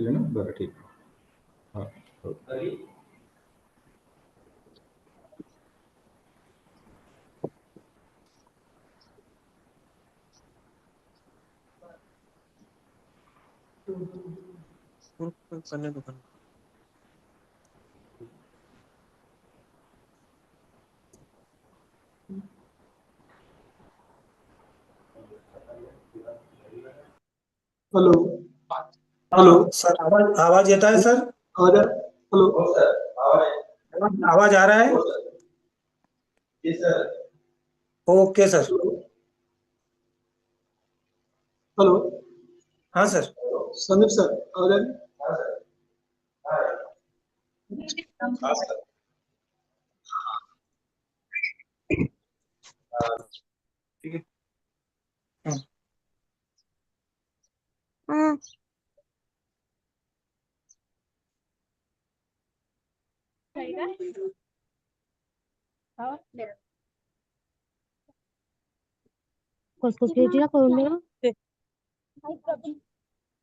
केलं ना? बरं, ठीक आहे. हां, हो. हेलो हेलो सर, आवाज येता है सर? आवाज हेलो आवाज आ रहा है? जी सर ओके सर। हेलो हाँ सर। संदीप सर आवाज आ रही हाँ सर ठीक है।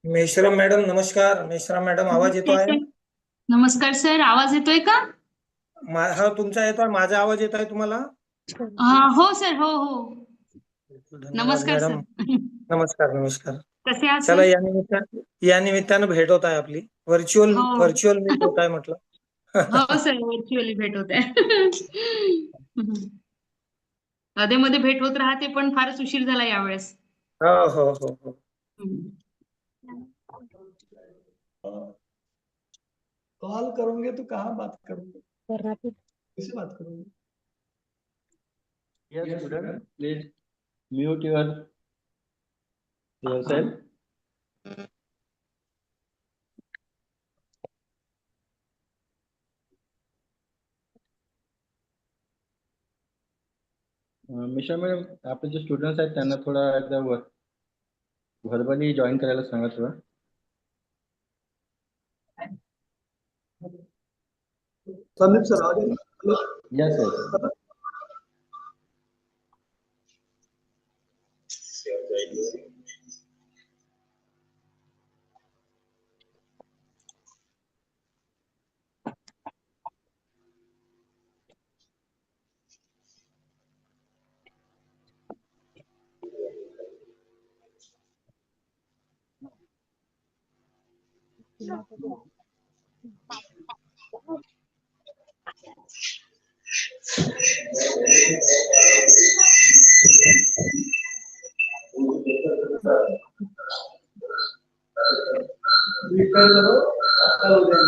मेश्राम मॅडम नमस्कार. मेश्राम मॅडम आवाज येतो आहे? नमस्कार सर, आवाज येतोय का? हा तुमचा येतोय. माझा आवाज येत आहे तुम्हाला? हो सर, हो हो. धन्यवाद नमस्कार मॅडम. सर. नमस्कार नमस्कार. कसे आहात चला सर? या निमित्तानं भेट होत आहे आपली. व्हर्च्युअल मीट होत आहे म्हटलं. हो सर, व्हर्च्युअली भेट होत आहे. मध्ये मध्ये भेट होत राहते, पण फारच उशीर झाला यावेळेस. हो हो हो हो. कॉल करोगे तो कहाँ बात करोगे किससे बात करोगे Yes, student, please mute yourself. Misha madam, आपले जे स्टुडंट्स आहेत त्यांना थोडा एकदा व्हर्बली जॉईन करायला सांगा थोडं. संदीप सर आवाज आ रही हेलो Yes, yes. रिटर्न करो कल हो जाएगा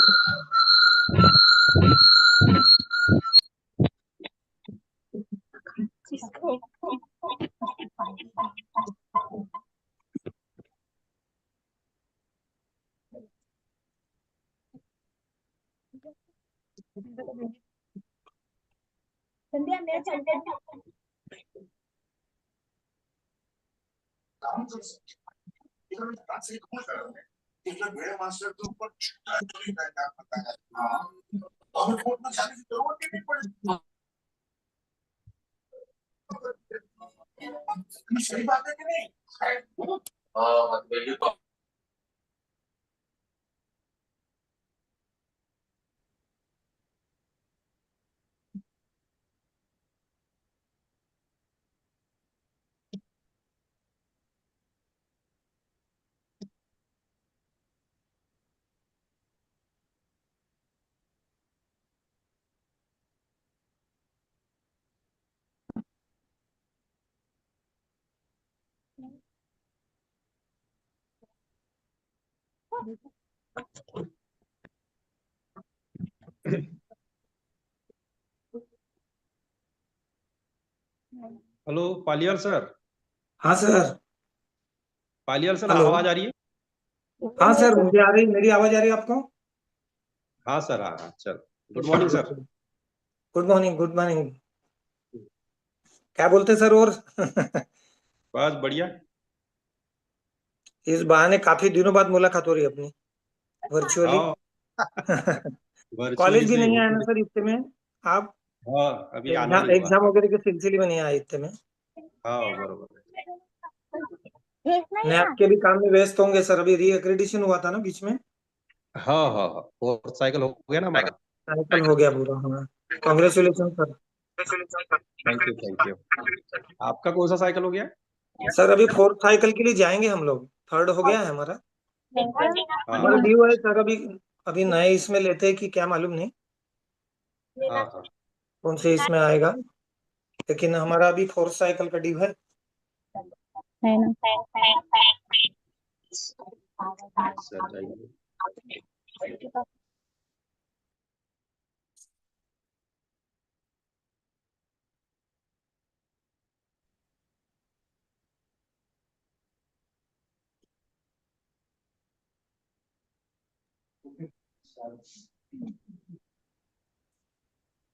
संध्या मैं चलते सही बात है कि नहीं हेलो पालियाल सर। हाँ सर। Paliyal sir, hello. आवाज आ रही है? हाँ सर, मुझे आ रही, मेरी आवाज आ रही है आपको? हाँ सर, हाँ चल। Good morning sir. Good morning, good morning. क्या बोलते सर और? बस बढ़िया। इस बहाने काफी दिनों बाद मुलाकात हो रही है अपनी वर्चुअली। हाँ, वर्चुअली कॉलेज भी से नहीं आया ना होती। सर इतने में आप? हाँ, अभी आना नहीं हुआ। एग्जाम वगैरह के सिलसिले में नहीं आए इतने में। हाँ बरोबर। नैप के भी काम में व्यस्त होंगे सर। अभी री एक्रेडिशन हुआ था ना बीच में। हाँ हाँ हाँ, फोर्थ साइकिल हो गया ना हमारा। साइकिल हो गया पूरा, हाँ। Congratulation sir. Thank you. आपका कौन सा साइकिल हो गया? सर अभी फोर्थ साइकिल के लिए जाएंगे हम लोग, थर्ड हो गया है हमारा। हमारा हाँ ड्यू है सर अभी। अभी नए इसमें लेते हैं कि क्या मालूम नहीं हाँ हाँ। कौन से इसमें आएगा, लेकिन हमारा अभी फोर्थ साइकिल का ड्यू है। सर जाइए।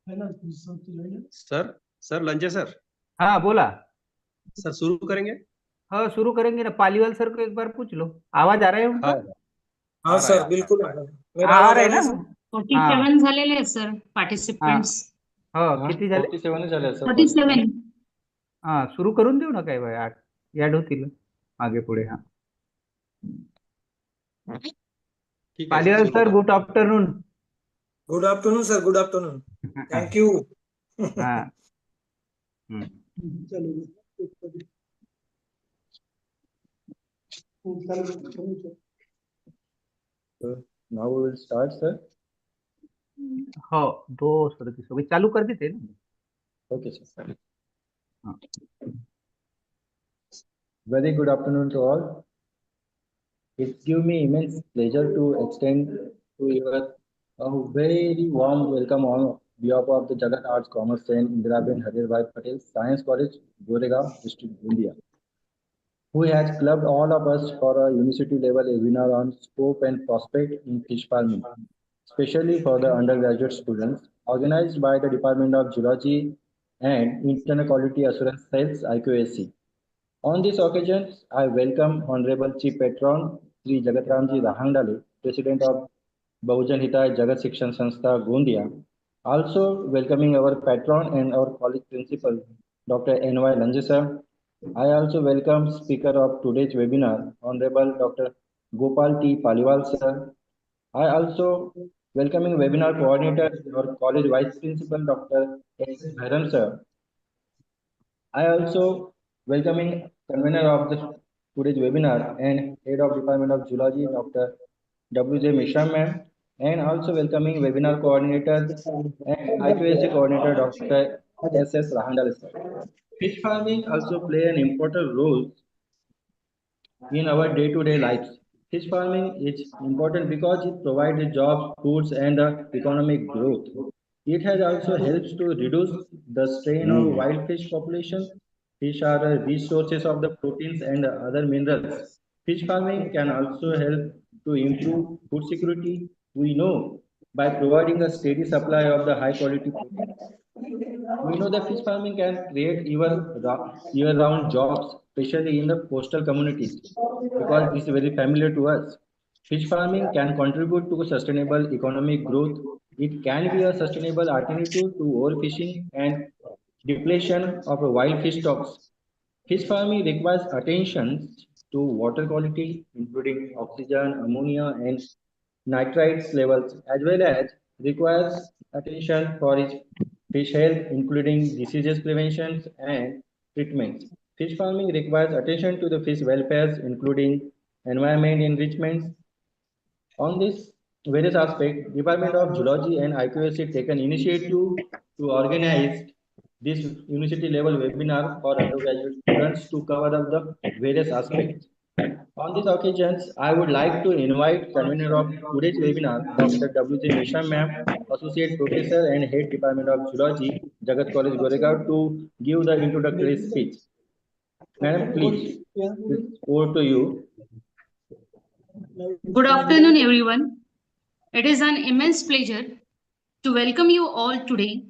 है ना, सब चलेगा। सर सर लंचे सर। हाँ बोला। सर शुरू करेंगे। हाँ शुरू करेंगे ना, पालीवाल सर को एक बार पूछ लो, आवाज आ रहा है उनका? हाँ हाँ आ रहा है सर बिल्कुल आ रहा है। मेरा आ आवाज रहा आ है रहा ना? है सर? 47 झालेले आहेत सर हाँ पार्टिसिपेंट्स. हो, किती झाले? 47 झाले सर. 47. हा सुरू करून देऊ ना, काय बाय, ऍड होतील मागे पुढे. हा ठीक है सर पालीवाल शुरू सर, करें। Good afternoon. Good afternoon sir, good afternoon. Thank you. हा हम्म. चलेगा. So now we will start, sir. हो 2:37 हो गए, चालू कर देते ना. Okay, sir. हाँ. Very good afternoon to all. It gives me immense pleasure to extend to you a very warm welcome on behalf of the Jagat Arts Commerce and Indiraben Harirbai Patel Science College, Goregaon, District, India, who has clubbed all of us for a university level webinar on scope and prospect in fish farming, especially for the undergraduate students, organized by the Department of Geology and Internal Quality Assurance Cells, IQAC. On this occasion, I welcome Honorable Chief Patron Sri Jagatramji Rahangdale, President of Bahujan Hitai Jagat Shikshan Sanstha Gondia. Also welcoming our patron and our college principal, Dr. N.Y. Lanjesa. I also welcome speaker of today's webinar, Honorable Dr. Gopal T. Paliwal sir. I also welcoming webinar coordinator, our college vice principal, Dr. S. Bhairan sir. I also welcoming convener of the today's webinar and head of Department of Geology, Dr. W.J. Mishra ma'am, and also welcoming webinar coordinator and IQAC coordinator, Dr. S.S. Rahandal sir. Fish farming also play an important role in our day-to-day lives. Fish farming is important because it provides jobs, foods, and economic growth. It has also helps to reduce the strain of wild fish population. Fish are resources of the proteins and other minerals. Fish farming can also help to improve food security. We know by providing a steady supply of the high quality protein. We know that fish farming can create year-round jobs, especially in the coastal communities, because this is very familiar to us. Fish farming can contribute to sustainable economic growth. It can be a sustainable alternative to overfishing and depletion of wild fish stocks. Fish farming requires attention to water quality, including oxygen, ammonia, and nitrates levels, as well as requires attention for its fish health, including diseases prevention and treatments. Fish farming requires attention to the fish welfare, including environment enrichment. On this various aspects, Department of Geology and IQAC taken initiative to organize this university level webinar for undergraduate students to cover up the various aspects. On these occasions, I would like to invite convener of today's webinar, Dr. W.J. Mishra ma'am, Associate Professor and Head Department of Geology, Jagat College, Goregaon, to give the introductory speech. Madam, please, over to you. Good afternoon, everyone. It is an immense pleasure to welcome you all today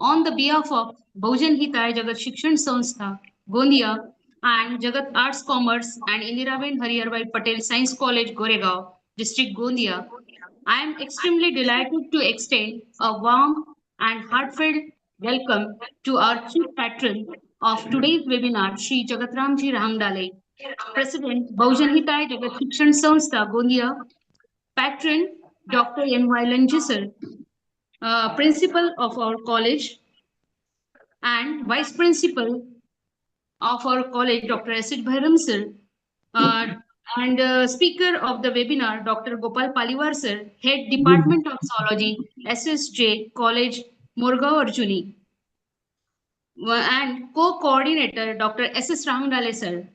on the behalf of Bahujan Hitai Jagat Shikshan Sanstha, Gondia, and Jagat Arts Commerce and Indiraben Hariyarbai Patel Science College, Goregaon, District Gondia. I am extremely delighted to extend a warm and heartfelt welcome to our chief patron of today's webinar, Shri Jagatramji Rahangdale, President Bahujan Hitai Jagat Shikshan Sanstha, Gondia, patron Dr. N.Y. Lange sir, principal of our college, and vice principal of our college, Dr. S.H. Bhairam sir, and speaker of the webinar, Dr. Gopal Paliwar sir, Head Department of Zoology, SSJ College, Morgaon Arjuni, and co-coordinator, Dr. S.S. Ramdale sir,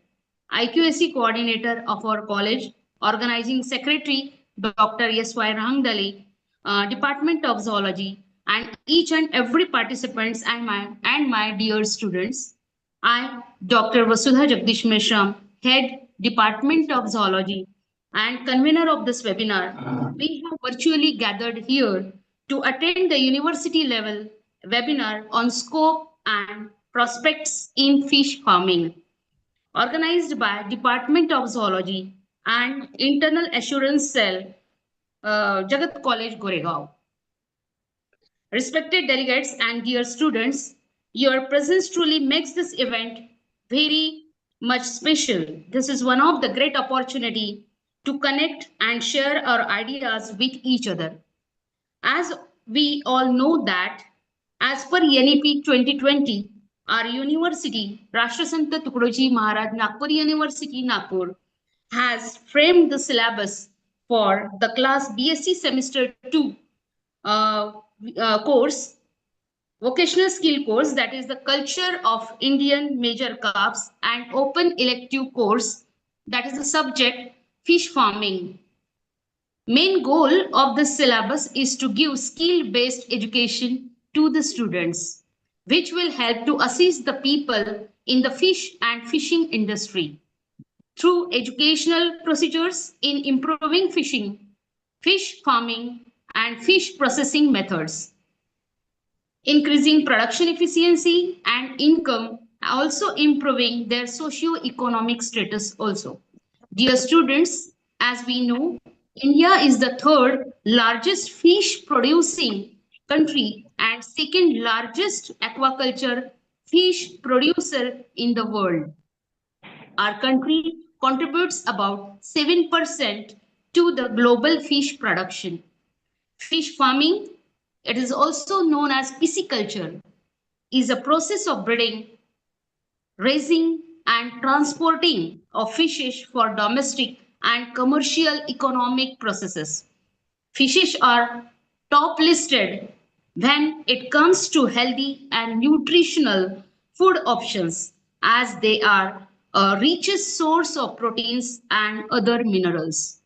IQAC coordinator of our college, organizing secretary, Dr. S.Y. Ramdale, Department of Zoology, and each and every participants and my dear students. I, Dr. Vasudha Jagdish Mishram, Head Department of Zoology and convener of this webinar, we have virtually gathered here to attend the university level webinar on scope and prospects in fish farming, organized by Department of Zoology and Internal Assurance Cell, Jagat College, Goregaon. Respected delegates and dear students, your presence truly makes this event very much special. This is one of the great opportunity to connect and share our ideas with each other. As we all know that, as per NEP 2020, our university, Rashtrasanta Tukadoji Maharaj Nagpur University, Nagpur, has framed the syllabus for the class BSc semester 2 course, vocational skill course, that is the culture of Indian major crops, and open elective course, that is the subject fish farming. Main goal of the syllabus is to give skill-based education to the students, which will help to assist the people in the fish and fishing industry through educational procedures in improving fishing, fish farming, and fish processing methods, increasing production efficiency and income, also improving their socio-economic status also. Dear students, as we know, India is the third largest fish producing country and second largest aquaculture fish producer in the world. Our country contributes about 7% to the global fish production. Fish farming, it is also known as pisciculture, is a process of breeding, raising, and transporting of fishes for domestic and commercial economic processes. Fishes are top listed when it comes to healthy and nutritional food options, as they are a richest source of proteins and other minerals.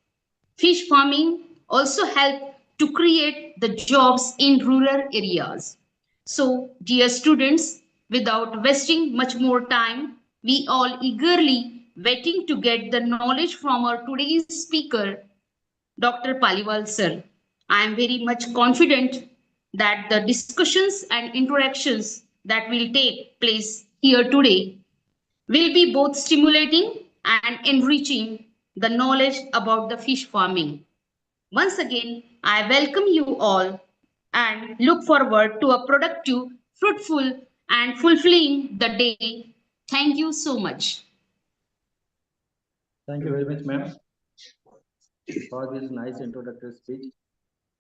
Fish farming also help to create the jobs in rural areas. So, dear students, without wasting much more time, we all eagerly waiting to get the knowledge from our today's speaker, Dr. Paliwal sir. I am very much confident that the discussions and interactions that will take place here today will be both stimulating and enriching the knowledge about the fish farming. Once again, I welcome you all and look forward to a productive, fruitful, and fulfilling the day. Thank you so much. Thank you very much, ma'am, for this nice introductory speech.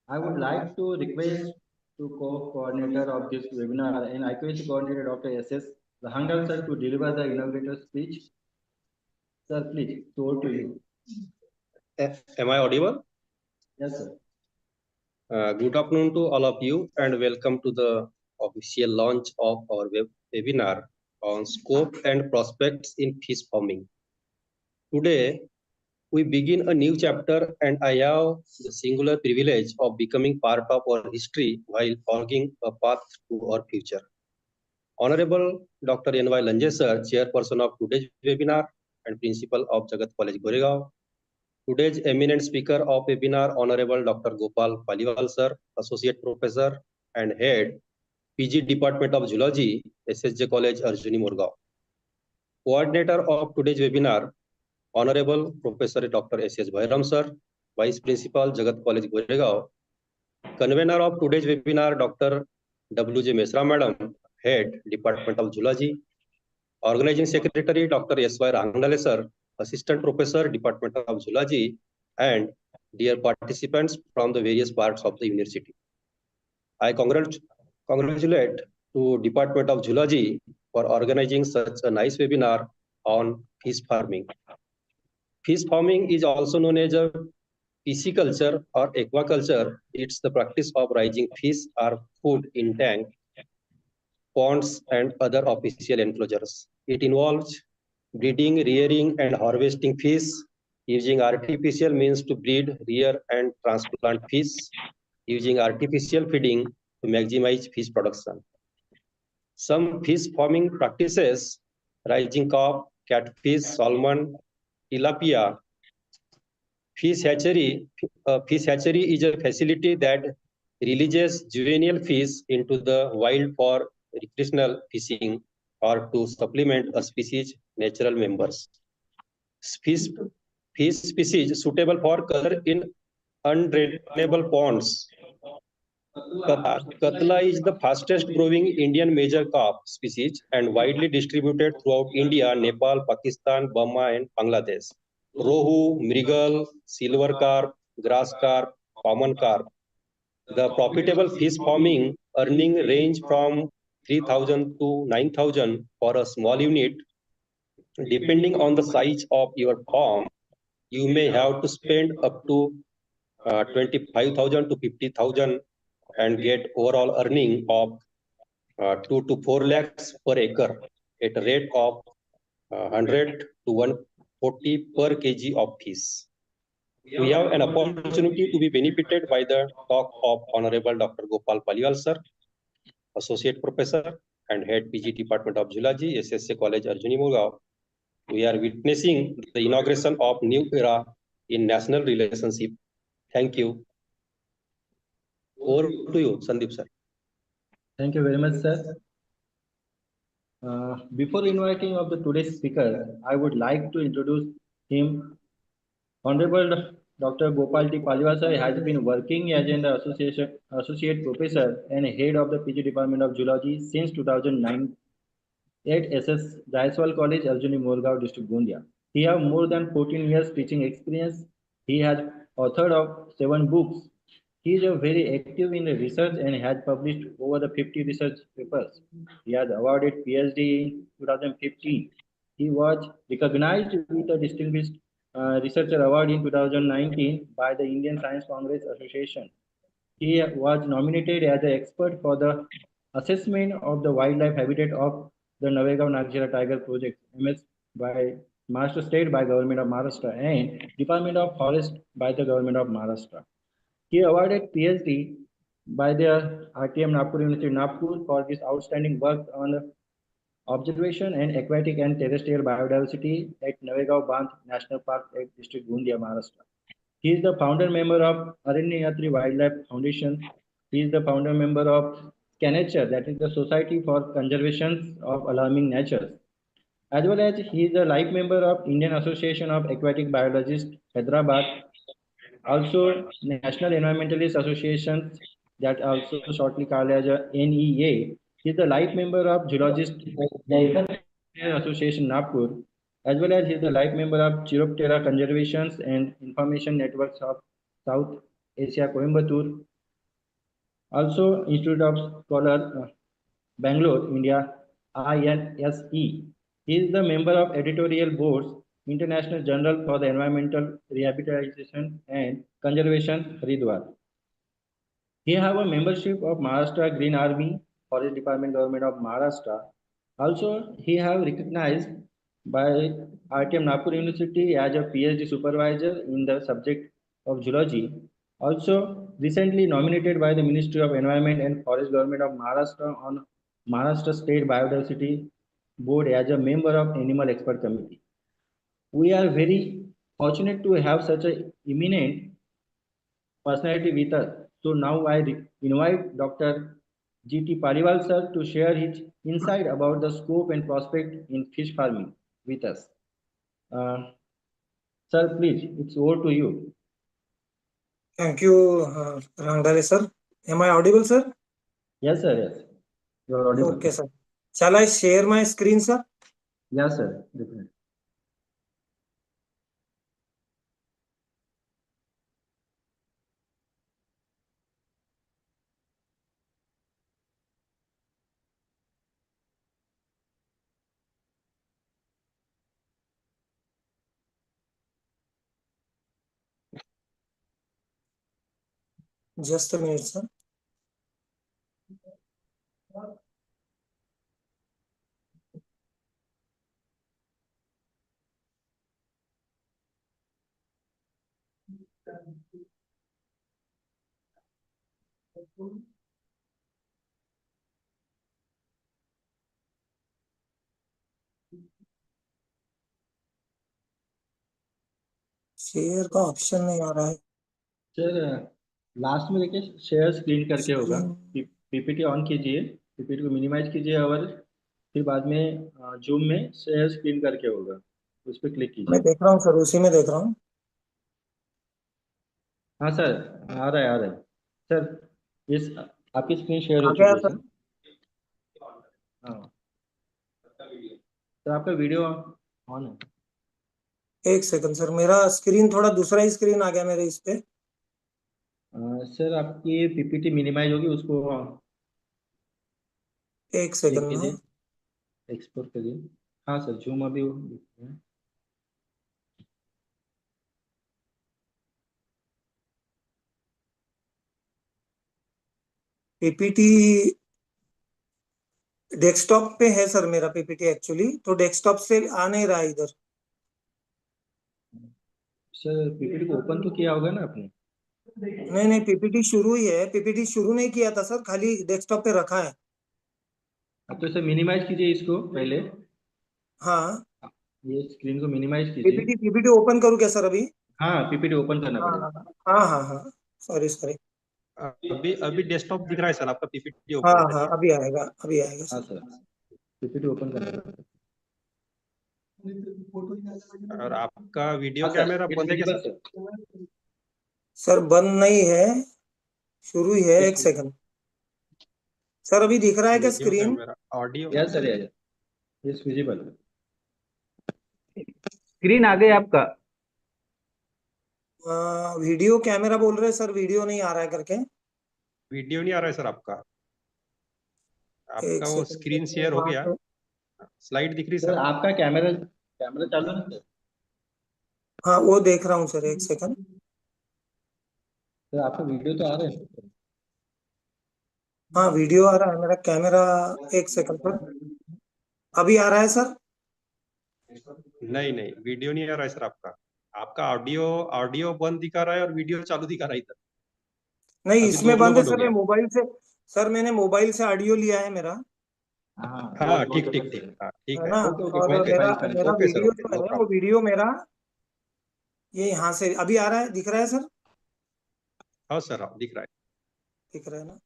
I would like to request to co-coordinator of this webinar and IQAC coordinator Dr. S.S. Rahangal sir to deliver the inaugural speech. Sir, please, over to you. Am I audible? Yes, sir. Good afternoon to all of you and welcome to the official launch of our webinar on scope and prospects in fish farming. Today, we begin a new chapter and I have the singular privilege of becoming part of our history while forging a path to our future. Honorable Dr. N.Y. Lange sir, chairperson of today's webinar and principal of Jagat College, Goregaon. Today's eminent speaker of webinar, Honorable Dr. Gopal Paliwal sir, associate professor and head, PG Department of Zoology, SSJ College, Arjuni, Morgaon. Coordinator of today's webinar, Honorable Professor Dr. S.S. Bhairam sir, Vice Principal, Jagat College, Goregaon. Convener of today's webinar, Dr. W.J. Mesra Madam, Head, Department of Zoology. Organizing Secretary, Dr. S.Y. Rangdale sir, Assistant Professor, Department of Zoology, and dear participants from the various parts of the university. I congratulate to Department of Zoology for organizing such a nice webinar on fish farming. Fish farming is also known as a pisciculture or aquaculture. It's the practice of raising fish or food in tank, ponds, and other official enclosures. It involves breeding, rearing, and harvesting fish using artificial means to breed, rear, and transplant fish, using artificial feeding to maximize fish production. Some fish farming practices, raising carp, catfish, salmon, tilapia. Fish hatchery is a facility that releases juvenile fish into the wild for recreational fishing or to supplement a species' natural members. Fish species suitable for color in undrainable ponds. Katla is the fastest growing Indian major carp species and widely distributed throughout India, Nepal, Pakistan, Burma, and Bangladesh. Rohu, mrigal, silver carp, grass carp, common carp. The profitable fish farming earning range from 3,000 to 9,000 for a small unit. Depending on the size of your farm, you may have to spend up to 25,000 to 50,000 and get overall earning of 2 to 4 lakhs per acre at a rate of 100 to 140 per kg of fish. We have an opportunity to be benefited by the talk of Honorable Dr. Gopal Paliwal sir, Associate Professor and Head PG Department of Zoology, SSA College, Arjuni Murgaon. We are witnessing the inauguration of new era in national relationship. Thank you. Over to you, Sandeep sir. Thank you very much, sir. Before inviting of the today's speaker, I would like to introduce him. Honorable Dr. Gopal T. Paliwal sir has been working as an associate professor and head of the PG Department of Zoology since 2009 at SS Jaiswal College, Arjuni Morgaon district, Gondia. He has more than 14 years teaching experience. He has authored of 7 books. He is very active in research and has published over the 50 research papers. He has awarded PhD in 2015. He was recognized with a distinguished researcher award in 2019 by the Indian Science Congress Association. He was nominated as an expert for the assessment of the wildlife habitat of the Navagaon Nagshira Tiger Project, MS by Maharashtra State by Government of Maharashtra and Department of Forest by the Government of Maharashtra. He awarded PhD by the RTM Nagpur University Nagpur for his outstanding work on observation and aquatic and terrestrial biodiversity at Navagaon Bandh National Park at District Gondia, Maharashtra. He is the founder member of Aranya Yatri Wildlife Foundation. He is the founder member of SCANature, that is the Society for Conservation of Alarming Nature. As well as he is a life member of Indian Association of Aquatic Biologists, Hyderabad. Also, National Environmentalist Association, that also shortly called as NEA. He is the life member of Zoologist Association, Nagpur, as well as he is the life member of Chiroptera Conservation and Information Networks of South Asia, Coimbatore. Also, Institute of Scholar, Bangalore, India, INSE. He is the member of editorial boards, International Journal for the Environmental Rehabilitation and Conservation, Haridwar. He has a membership of Maharashtra Green Army, Forest Department, Government of Maharashtra. Also, he has recognized by RTM Nagpur University as a PhD supervisor in the subject of zoology. Also, recently nominated by the Ministry of Environment and Forest Government of Maharashtra on Maharashtra State Biodiversity Board as a member of Animal Expert Committee. We are very fortunate to have such an eminent personality with us. So now I invite Dr. G.T. Paliwal sir to share his insight about the scope and prospect in fish farming with us. Sir, please, it's over to you. Thank you, Rangdale sir. Am I audible, sir? Yes, sir. Yes, you are audible. Okay, sir. Shall I share my screen, sir? Yes, sir. Definitely. Just a minute, sir. Share का option नहीं आ रहा है sir last में देखिए share screen करके होगा, PPT on कीजिए, PPT को मिनिमाइज कीजिए और फिर बाद में जूम में शेयर स्क्रीन करके होगा, उस पर क्लिक मैं कीजिए। देख रहा हूँ सर, उसी में देख रहा हूँ। हाँ सर, आ रहा है आ रहा है सर, इस आपकी स्क्रीन शेयर हो आ चुकी गया है सर। सर। हाँ सर, आपका वीडियो ऑन है। एक सेकंड सर, मेरा स्क्रीन थोड़ा दूसरा ही स्क्रीन आ गया मेरे इस पे। सर आपकी पीपीटी मिनिमाइज होगी, उसको एक क्लिक सेकंड कीजिए, में। एक्सपोर्ट करिए। हाँ सर, जूम अभी पीपीटी डेस्कटॉप पे है सर मेरा पीपीटी एक्चुअली, तो डेस्कटॉप से आ नहीं रहा इधर। सर पीपीटी को ओपन तो किया होगा ना आपने? नहीं पीपीटी शुरू ही है, पीपीटी शुरू नहीं किया था सर, खाली डेस्कटॉप पे रखा है। अब तो सर मिनिमाइज कीजिए इसको पहले, हाँ, ये स्क्रीन को मिनिमाइज कीजिए। पीपीटी पीपीटी ओपन करूँ क्या सर अभी? हाँ, पीपीटी ओपन करना हाँ पड़ेगा। हाँ, सॉरी सॉरी। अभी अभी डेस्कटॉप दिख रहा है सर, आपका पीपीटी हाँ ओपन हाँ, करिए। अभी आएगा अभी आएगा हाँ सर। सर, पीपीटी ओपन करना पड़ेगा। और आपका वीडियो हाँ सर, कैमरा इट्स बंद है क्या विजिबल सर? सर। सर बंद नहीं है, शुरू ही है, एक इट्स सेकंड। सर अभी दिख रहा है क्या video screen? Camera, audio. Yes sir, yes, it's visible. Screen आ गई आपका? वीडियो कैमरा बोल रहे हैं सर, वीडियो नहीं आ रहा है करके। वीडियो नहीं आ रहा है सर आपका? एक आपका वो सेकंड स्क्रीन सर, शेयर हो वहाँ गया, पे। स्लाइड दिख रही सर सर? आपका कैमरा कैमरा चालू है सर? हाँ वो देख रहा हूँ सर, एक सेकंड। सर आपका वीडियो तो आ रहा है? हाँ वीडियो आ रहा है मेरा कैमरा। एक सेकंड सर, अभी आ रहा है सर? नहीं वीडियो नहीं आ रहा है सर आपका। आपका ऑडियो ऑडियो बंद दिखा रहा है और वीडियो चालू दिखा रहा है इधर। नहीं अभी इसमें दोनों बंद है बंद हो सर, मैं गया। मोबाइल से। सर मैंने मोबाइल से ऑडियो लिया है मेरा, हाँ हाँ वो ठीक तो ठीक सर। ठीक, हाँ ठीक है है। ना? ओके ओके, और फाइन ओके मेरा फाइन फाइन। मेरा ओके सर, वीडियो ओके, जो नो है, वो प्रॉब्लम। वीडियो मेरा ये यहाँ से अभी आ रहा है, दिख रहा है सर? हाँ सर, हाँ दिख रहा है। दिख रहा है ना?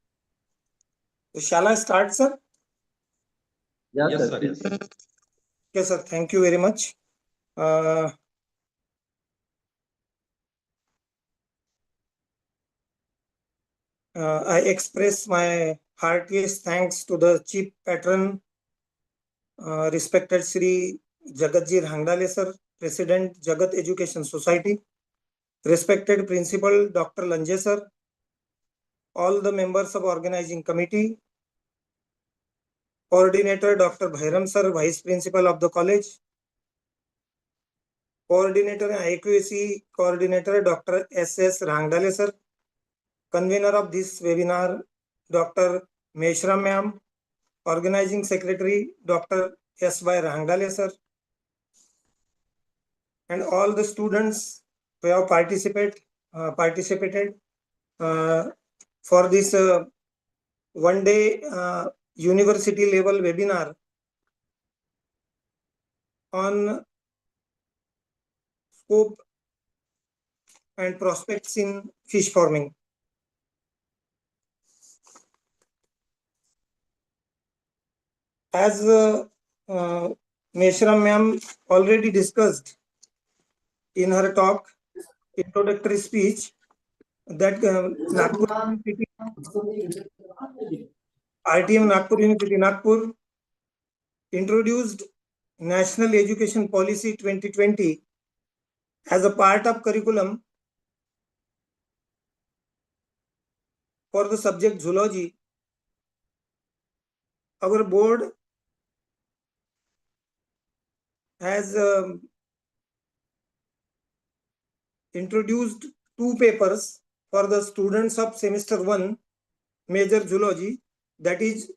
तो shall I start sir? Yes yes sir, sir, yes. Okay sir, thank you very much. I express my heartiest thanks to the chief patron, respected Sri Jagatji Rangdale sir, President Jagat Education Society, respected Principal Dr. Lanje sir, all the members of organizing committee, coordinator Dr. Bhairam sir, Vice Principal of the college, coordinator and IQAC coordinator Dr. S.S. Rangdale sir, convener of this webinar Dr. Meshram ma'am, organizing secretary Dr. S.Y. Rangdale sir, and all the students who have participated for this one day university level webinar on scope and prospects in fish farming. As Meshram ma'am already discussed in her talk, introductory speech, that Nagpur University, RTM Nagpur University, Nagpur introduced National Education Policy 2020 as a part of curriculum for the subject zoology. Our board has introduced two papers for the students of semester 1, major zoology, that is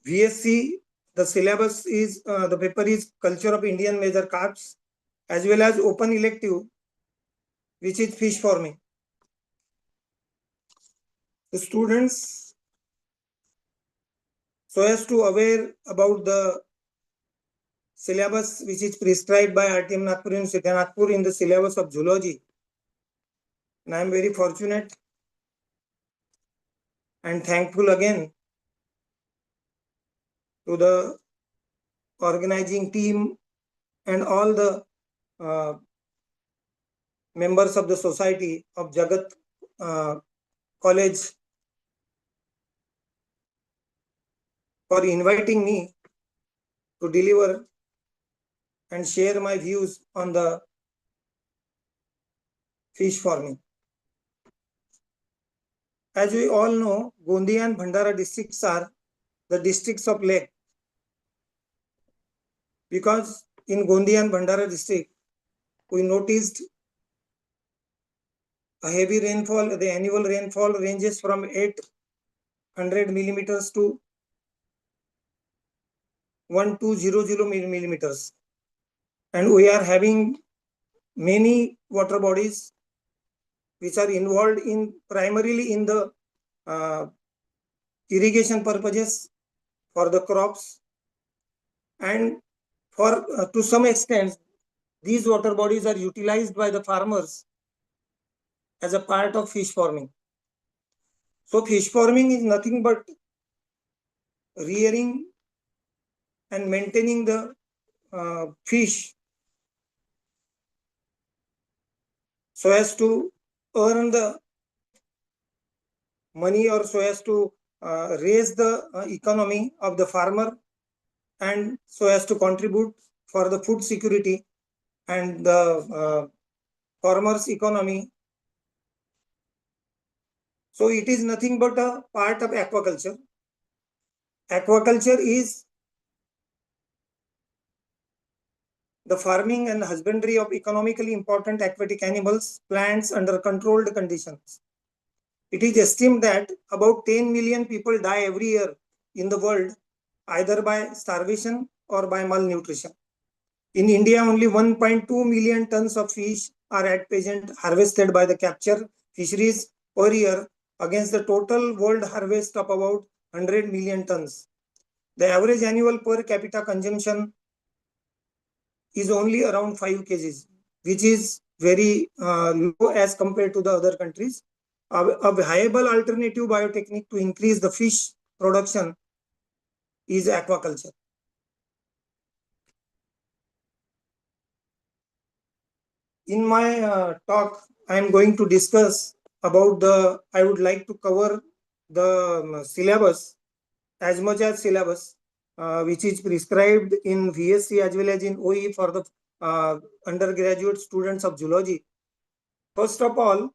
VSC. The syllabus is, the paper is Culture of Indian Major Carps, as well as open elective, which is fish farming. The students, so as to aware about the syllabus which is prescribed by RTM Nagpur University Nagpur in the syllabus of zoology, and I am very fortunate and thankful again to the organizing team and all the members of the society of Jagat College for inviting me to deliver and share my views on the fish farming. As we all know, Gondia and Bhandara districts are the districts of lake, because in Gondia and Bhandara district, we noticed a heavy rainfall. The annual rainfall ranges from 800 millimeters to 1200 millimeters. And we are having many water bodies which are involved in primarily in the irrigation purposes for the crops, and for to some extent these water bodies are utilized by the farmers as a part of fish farming. So fish farming is nothing but rearing and maintaining the fish so as to earn the money, or so as to raise the economy of the farmer, and so as to contribute for the food security and the farmers' economy. So it is nothing but a part of aquaculture. Aquaculture is the farming and husbandry of economically important aquatic animals, plants under controlled conditions. It is estimated that about 10 million people die every year in the world, either by starvation or by malnutrition. In India, only 1.2 million tons of fish are at present harvested by the capture fisheries per year, against the total world harvest of about 100 million tons. The average annual per capita consumption is only around 5 kgs, which is very low as compared to the other countries. A viable alternative biotechnique to increase the fish production is aquaculture. In my talk, I am going to discuss about I would like to cover the syllabus, as much as syllabus which is prescribed in VSC as well as in OE for the undergraduate students of zoology. First of all,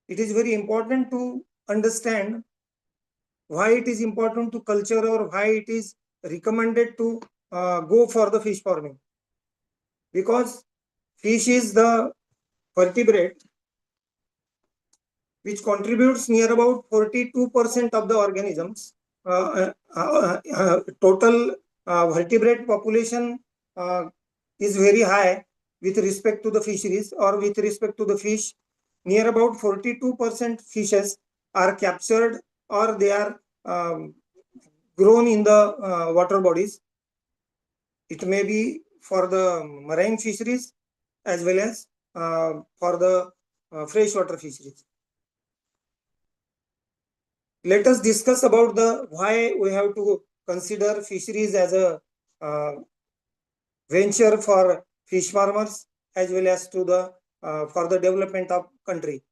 it is very important to understand why it is important to culture, or why it is recommended to go for the fish farming. Because fish is the vertebrate which contributes near about 42% of the organisms. Total vertebrate population is very high with respect to the fisheries, or with respect to the fish. Near about 42% fishes are captured, or they are grown in the water bodies. It may be for the marine fisheries as well as for the freshwater fisheries. Let us discuss about why we have to consider fisheries as a venture for fish farmers as well as to the for the development of country.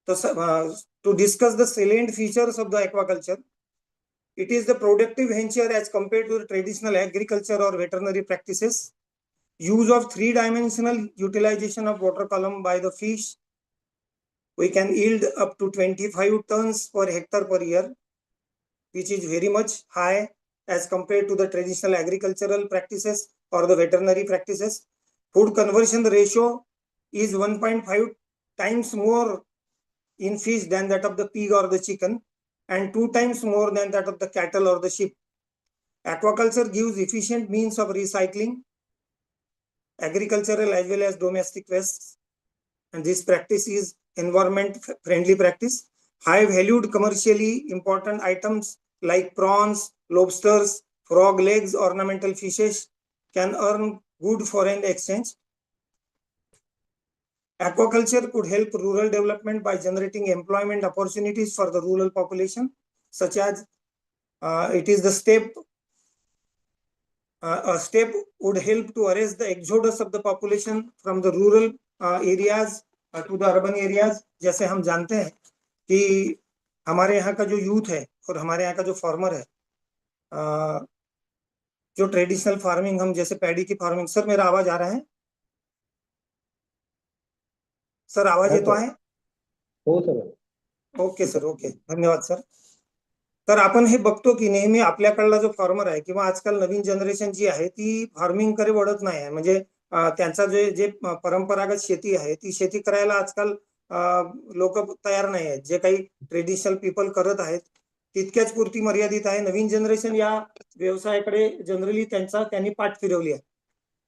So, to discuss the salient features of the aquaculture, it is the productive venture as compared to the traditional agriculture or veterinary practices. Use of three-dimensional utilization of water column by the fish. We can yield up to 25 tons per hectare per year, which is very much high as compared to the traditional agricultural practices or the veterinary practices. Food conversion ratio is 1.5 times more in fish than that of the pig or the chicken, and 2 times more than that of the cattle or the sheep. Aquaculture gives efficient means of recycling agricultural as well as domestic wastes, and this practice is environment friendly practice. High valued commercially important items like prawns, lobsters, frog legs, ornamental fishes can earn good foreign exchange. Aquaculture could help rural development by generating employment opportunities for the rural population, such as it is the step. A step would help to arrest the exodus of the population from the rural areas to the urban areas. जैसे हम जानते हैं कि हमारे यहाँ का जो youth है और हमारे यहाँ का जो फार्मर है, जो ट्रेडिशनल फार्मिंग हम जैसे पैडी की फार्मिंग, सर मेरा आवाज आ रहा है? सर आवाज येतो आहे? हो सर. ओके सर, ओके, धन्यवाद सर. तर आपण हे बघतो की नेहमी आपल्याकडला जो फार्मर आहे किंवा आजकाल नवीन जनरेशन जी आहे ती फार्मिंग कडे वळत नाही आहे. म्हणजे त्यांचा जे परंपरागत शेती आहे ती शेती करायला आजकाल लोक तयार नाही आहेत. जे काही ट्रेडिशनल पीपल करत आहेत तितक्याच पुरती मर्यादित आहे. नवीन जनरेशन या व्यवसायाकडे जनरली त्यांनी पाठ फिरवली आहे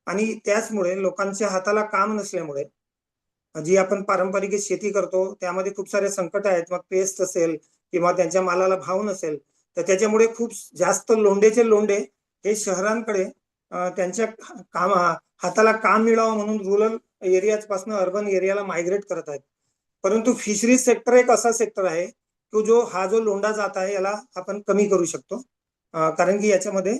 आणि त्याचमुळे लोकांच्या हाताला काम नसल्यामुळे जी आपण पारंपरिक शेती करतो त्यामध्ये खूप सारे संकट आहेत. मग पेस्ट असेल किंवा त्यांच्या मालाला भाव नसेल तर त्याच्यामुळे खूप जास्त लोंढेचे लोंढे हे शहरांकडे त्यांच्या हाताला काम मिळावं म्हणून रुरल एरियाज पासून अर्बन एरियाला मायग्रेट करत आहेत. परंतु फिशरीज सेक्टर एक असा सेक्टर आहे की जो लोंढा जात आहे याला आपण कमी करू शकतो. कारण की याच्यामध्ये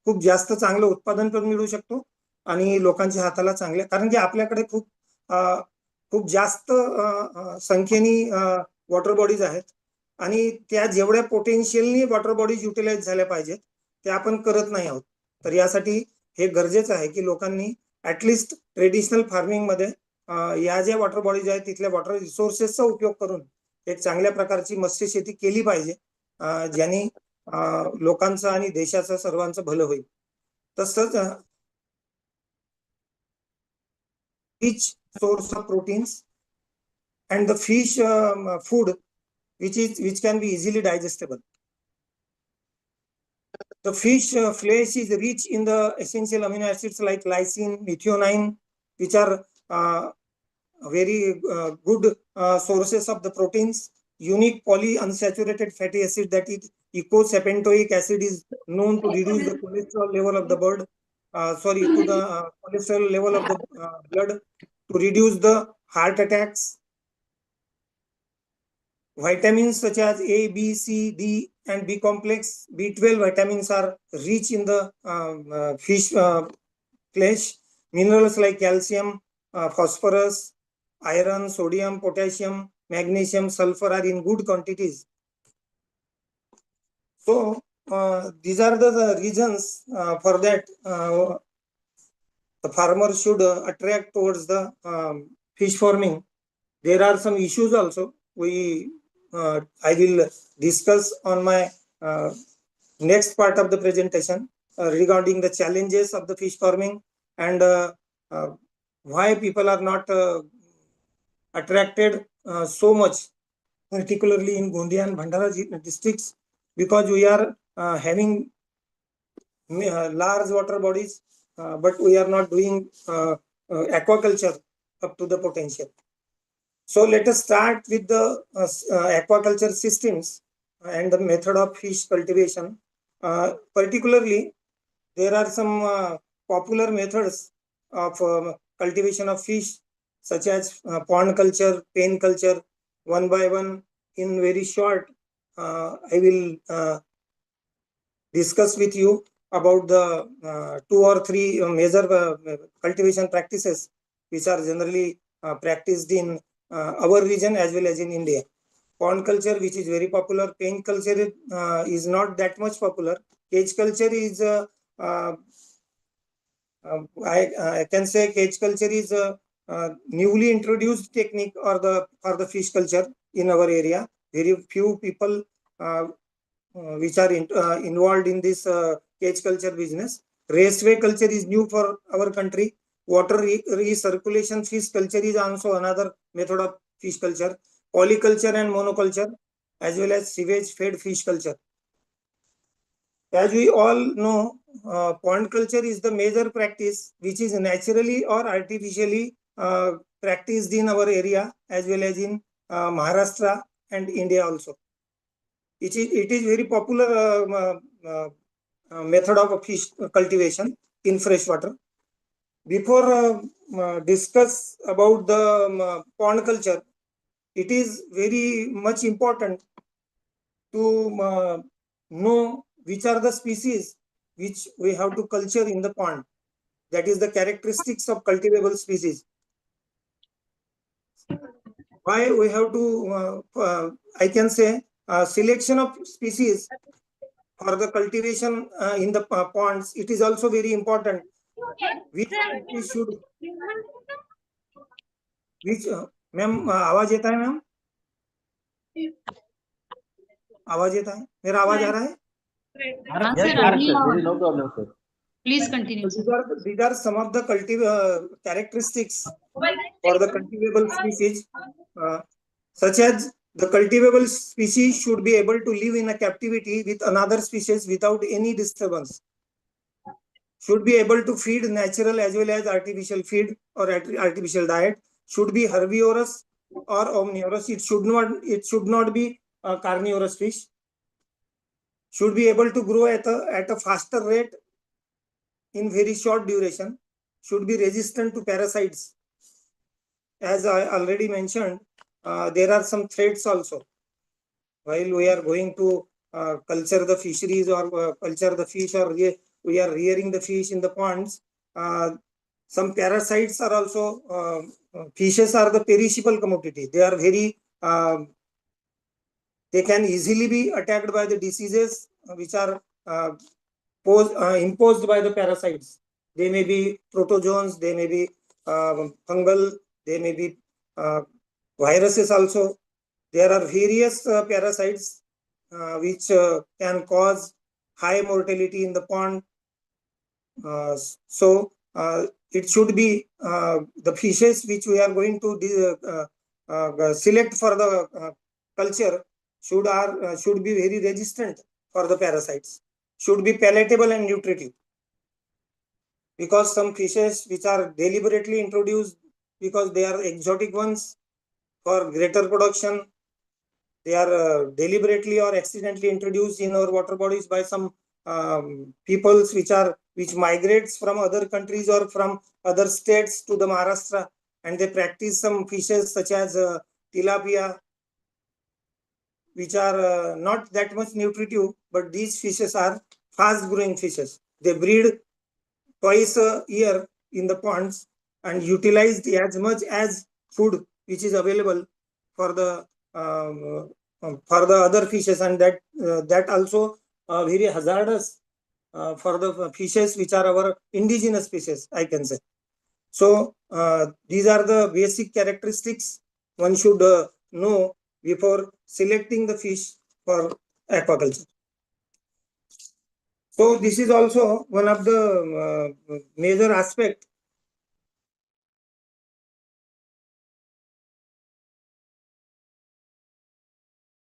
खूप जास्त चांगलं उत्पादन पण मिळू शकतो आणि लोकांच्या हाताला चांगले, कारण की आपल्याकडे खूप जास्त संख्येने वॉटर बॉडीज आहेत आणि त्या जेवढ्या पोटेन्शियलनी वॉटर बॉडीज युटिलाइज झाल्या पाहिजेत ते आपण करत नाही आहोत. तर यासाठी हे गरजेचं आहे की लोकांनी ऍटलिस्ट ट्रेडिशनल फार्मिंग मध्ये या ज्या वॉटर बॉडीज आहेत तिथल्या वॉटर रिसोर्सेसचा उपयोग करून एक चांगल्या प्रकारची मत्स्य शेती केली पाहिजे, ज्याने लोकांचं आणि देशाचं सर्वांचं भलं होईल. तसंच rich source of proteins and the fish food which can be easily digestible. The fish flesh is rich in the essential amino acids like lysine, methionine, which are very good sources of the proteins. Unique polyunsaturated fatty acid, that is eicosapentaenoic acid, is known to reduce the cholesterol level of the blood. Cholesterol level of the blood, to reduce the heart attacks. Vitamins such as A, B, C, D, and B complex, B12 vitamins are rich in the fish flesh. Minerals like calcium, phosphorus, iron, sodium, potassium, magnesium, sulfur are in good quantities. So these are the reasons for that the farmer should attract towards the fish farming. There are some issues also I will discuss on my next part of the presentation regarding the challenges of the fish farming and why people are not attracted so much, particularly in Gondia and Bhandara districts, because we are having large water bodies, but we are not doing aquaculture up to the potential. So let us start with the aquaculture systems and the method of fish cultivation. Particularly, there are some popular methods of cultivation of fish, such as pond culture, pen culture. One by one, in very short, I will discuss with you about the 2 or 3 major cultivation practices which are generally practiced in our region as well as in India. Pond culture, which is very popular. Pen culture is not that much popular. Cage culture is I can say cage culture is a newly introduced technique for the fish culture in our area. Very few people which are involved in this cage culture business. Raceway culture is new for our country. Water recirculation fish culture is also another method of fish culture. polyculture and monoculture, as well as sewage fed fish culture. As we all know, pond culture is the major practice which is naturally or artificially practiced in our area as well as in Maharashtra and India also. It is very popular method of fish cultivation in freshwater. Before discuss about the pond culture, it is very much important to know which are the species which we have to culture in the pond. That is the characteristics of cultivable species. Why we have to, I can say, selection of species for the cultivation in the ponds. It is also very important. Which species should, which, ma'am आवाज येता है ma'am? आवाज येता है? मेरा आवाज आ रहा है? Yes, sir, there is no problem, sir. Please continue. These are some of the characteristics for the cultivable species, such as the cultivable species should be able to live in a captivity with another species without any disturbance. Should be able to feed natural as well as artificial feed or artificial diet. Should be herbivorous or omnivorous. It should not be a carnivorous fish. Should be able to grow at a faster rate in very short duration. Should be resistant to parasites. As I already mentioned, there are some threats also. While we are going to culture the fisheries or culture the fish, or we are rearing the fish in the ponds, some parasites are also, fishes are the perishable commodity. They are very, they can easily be attacked by the diseases which are imposed by the parasites. They may be protozoans, they may be fungal, they may be viruses also. There are various parasites which can cause high mortality in the pond. So it should be the fishes which we are going to select for the culture should be very resistant for the parasites. Should be palatable and nutritive. Because some fishes which are deliberately introduced because they are exotic ones for greater production, they are deliberately or accidentally introduced in our water bodies by some peoples which migrates from other countries or from other states to the Maharashtra, and they practice some fishes such as tilapia, which are not that much nutritive, but these fishes are fast growing fishes. They breed twice a year in the ponds and utilized as much as food which is available for the other fishes, and that also very hazardous for the fishes which are our indigenous species, I can say. So these are the basic characteristics one should know before selecting the fish for aquaculture. So this is also one of the major aspect.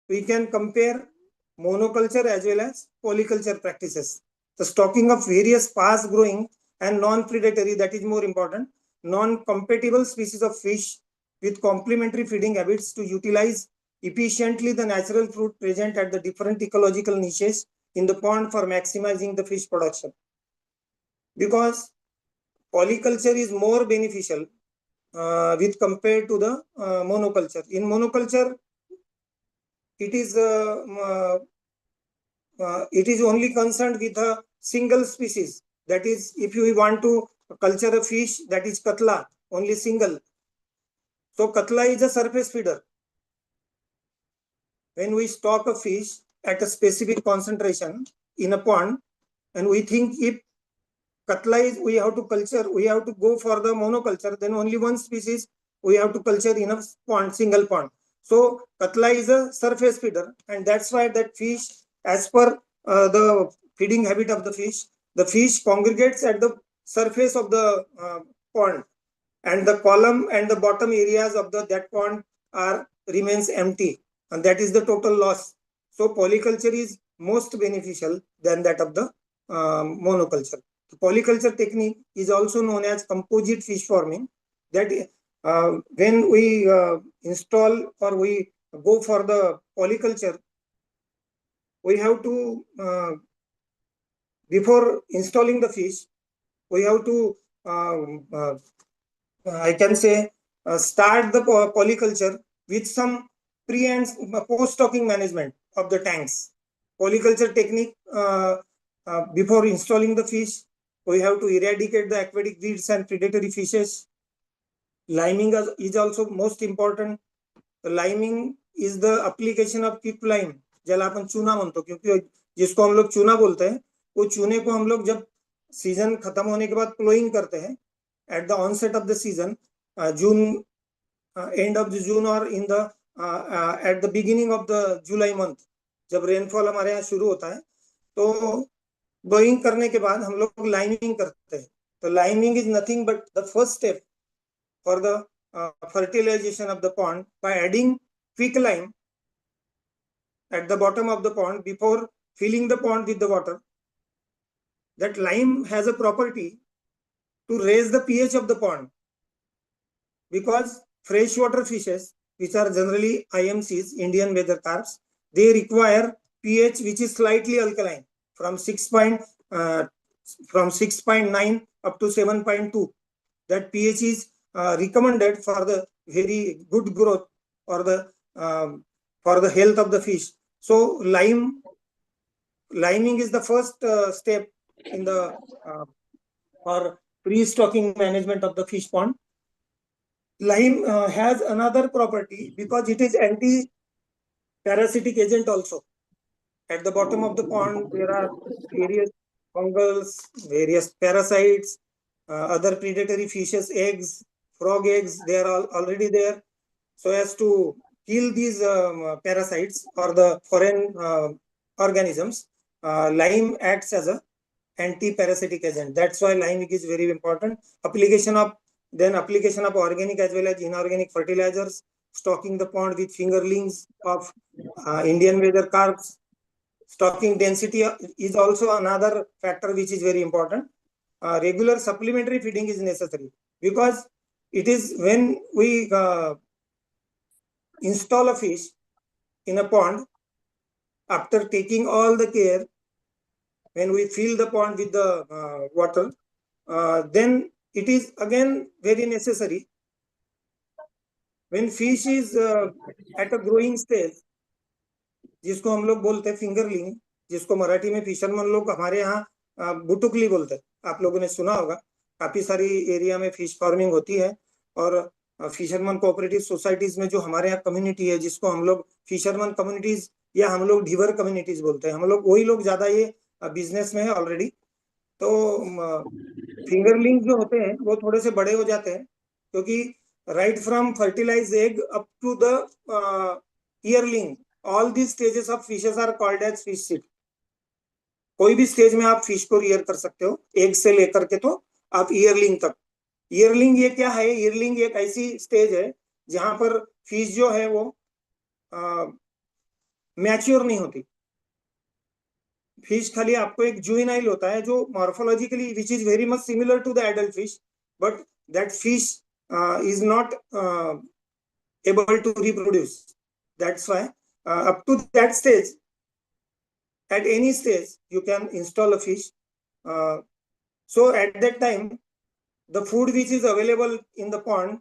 We can compare monoculture as well as polyculture practices. The stocking of various fast growing and non-predatory, that is more important, non-compatible species of fish with complementary feeding habits to utilize efficiently the natural fruit present at the different ecological niches in the pond for maximizing the fish production. Because polyculture is more beneficial with compared to the monoculture. In monoculture, it is only concerned with a single species. That is, if you want to culture a fish, that is katla, only single. So katla is a surface feeder. When we stock a fish at a specific concentration in a pond, and we think if katla is, we have to culture, we have to go for the monoculture, then only one species we have to culture in a pond, single pond. So katla is a surface feeder, and that's why that fish, as per the feeding habit of the fish congregates at the surface of the pond, and the column and the bottom areas of that pond are remains empty, and that is the total loss. So polyculture is most beneficial than that of the monoculture. The polyculture technique is also known as composite fish farming. That when we install or we go for the polyculture, we have to before installing the fish, we have to I can say start the polyculture with some pre and post stocking management of the tanks. Polyculture technique, before installing the fish, we have to eradicate the aquatic weeds and predatory fishes. Liming is also most important. Liming is the application of quick lime, ज्याला अपन चूना म्हणतो, क्योंकि जिसको हम लोग चूना बोलते हैं, वो चूने को हम लोग जब सीजन खत्म होने के बाद प्लोइंग करते हैं at the onset of the season, June, end of the June or in the at the beginning of the July month, जब रेनफॉल हमारे यहाँ शुरू होता है, तो प्लोइंग करने के बाद हम लोग लाइमिंग करते हैं. तो liming is nothing but the first step for the fertilization of the pond by adding quick lime at the bottom of the pond before filling the pond with the water. That lime has a property to raise the pH of the pond, because freshwater fishes, which are generally IMCs, Indian weather carps, they require pH which is slightly alkaline, from 6.9 up to 7.2. That pH is recommended for the very good growth or the for the health of the fish. So liming is the first step in the for pre-stocking management of the fish pond. Lime has another property because it is anti-parasitic agent also. At the bottom of the pond, there are various fungals, various parasites, other predatory fishes, eggs, frog eggs, they are all already there. So as to kill these parasites or the foreign organisms, lime acts as a anti-parasitic agent. That's why liming is very important. Application of organic as well as inorganic fertilizers, stocking the pond with fingerlings of Indian weather carps. Stocking density is also another factor which is very important. Regular supplementary feeding is necessary, because it is when we install a fish in a pond, after taking all the care, when we fill the pond with the water, then it is again very necessary, when fish is at a growing stage, जिसको हम लोग बोलते हैं fingerling, जिसको मराठी में fisherman लोग हमारे यहाँ बुटुकली बोलते हैं. आप लोगों ने सुना होगा, काफी सारी एरिया में फिश फार्मिंग होती है, और फिशरमैन कोऑपरेटिव सोसाइटीज में जो हमारे यहाँ कम्युनिटी है, जिसको हम लोग फिशरमैन कम्युनिटीज या हम लोग ढीवर कम्युनिटीज बोलते हैं, हम लोग वही लोग ज्यादा ये बिजनेस में है ऑलरेडी. तो फिंगरलिंग जो होते हैं वो थोड़े से बड़े हो जाते हैं, क्योंकि right from fertilize egg up to the yearling, all these stages of fishes are called as fish seed. कोई भी स्टेज में आप फिश को रियर कर सकते हो, एग से लेकर के तो आप ईयरलिंग तक. ईयरलिंग ये क्या है? ईयरलिंग एक ऐसी स्टेज है जहां पर फिश जो है वो मैच्योर नहीं होती. फिश खाली आपको एक जुवेनाइल होता है जो morphologically which is very much similar to the adult fish, but that fish is not able to reproduce. That's why up to that stage, at any stage you can install a fish. So at that time the food which is available in the pond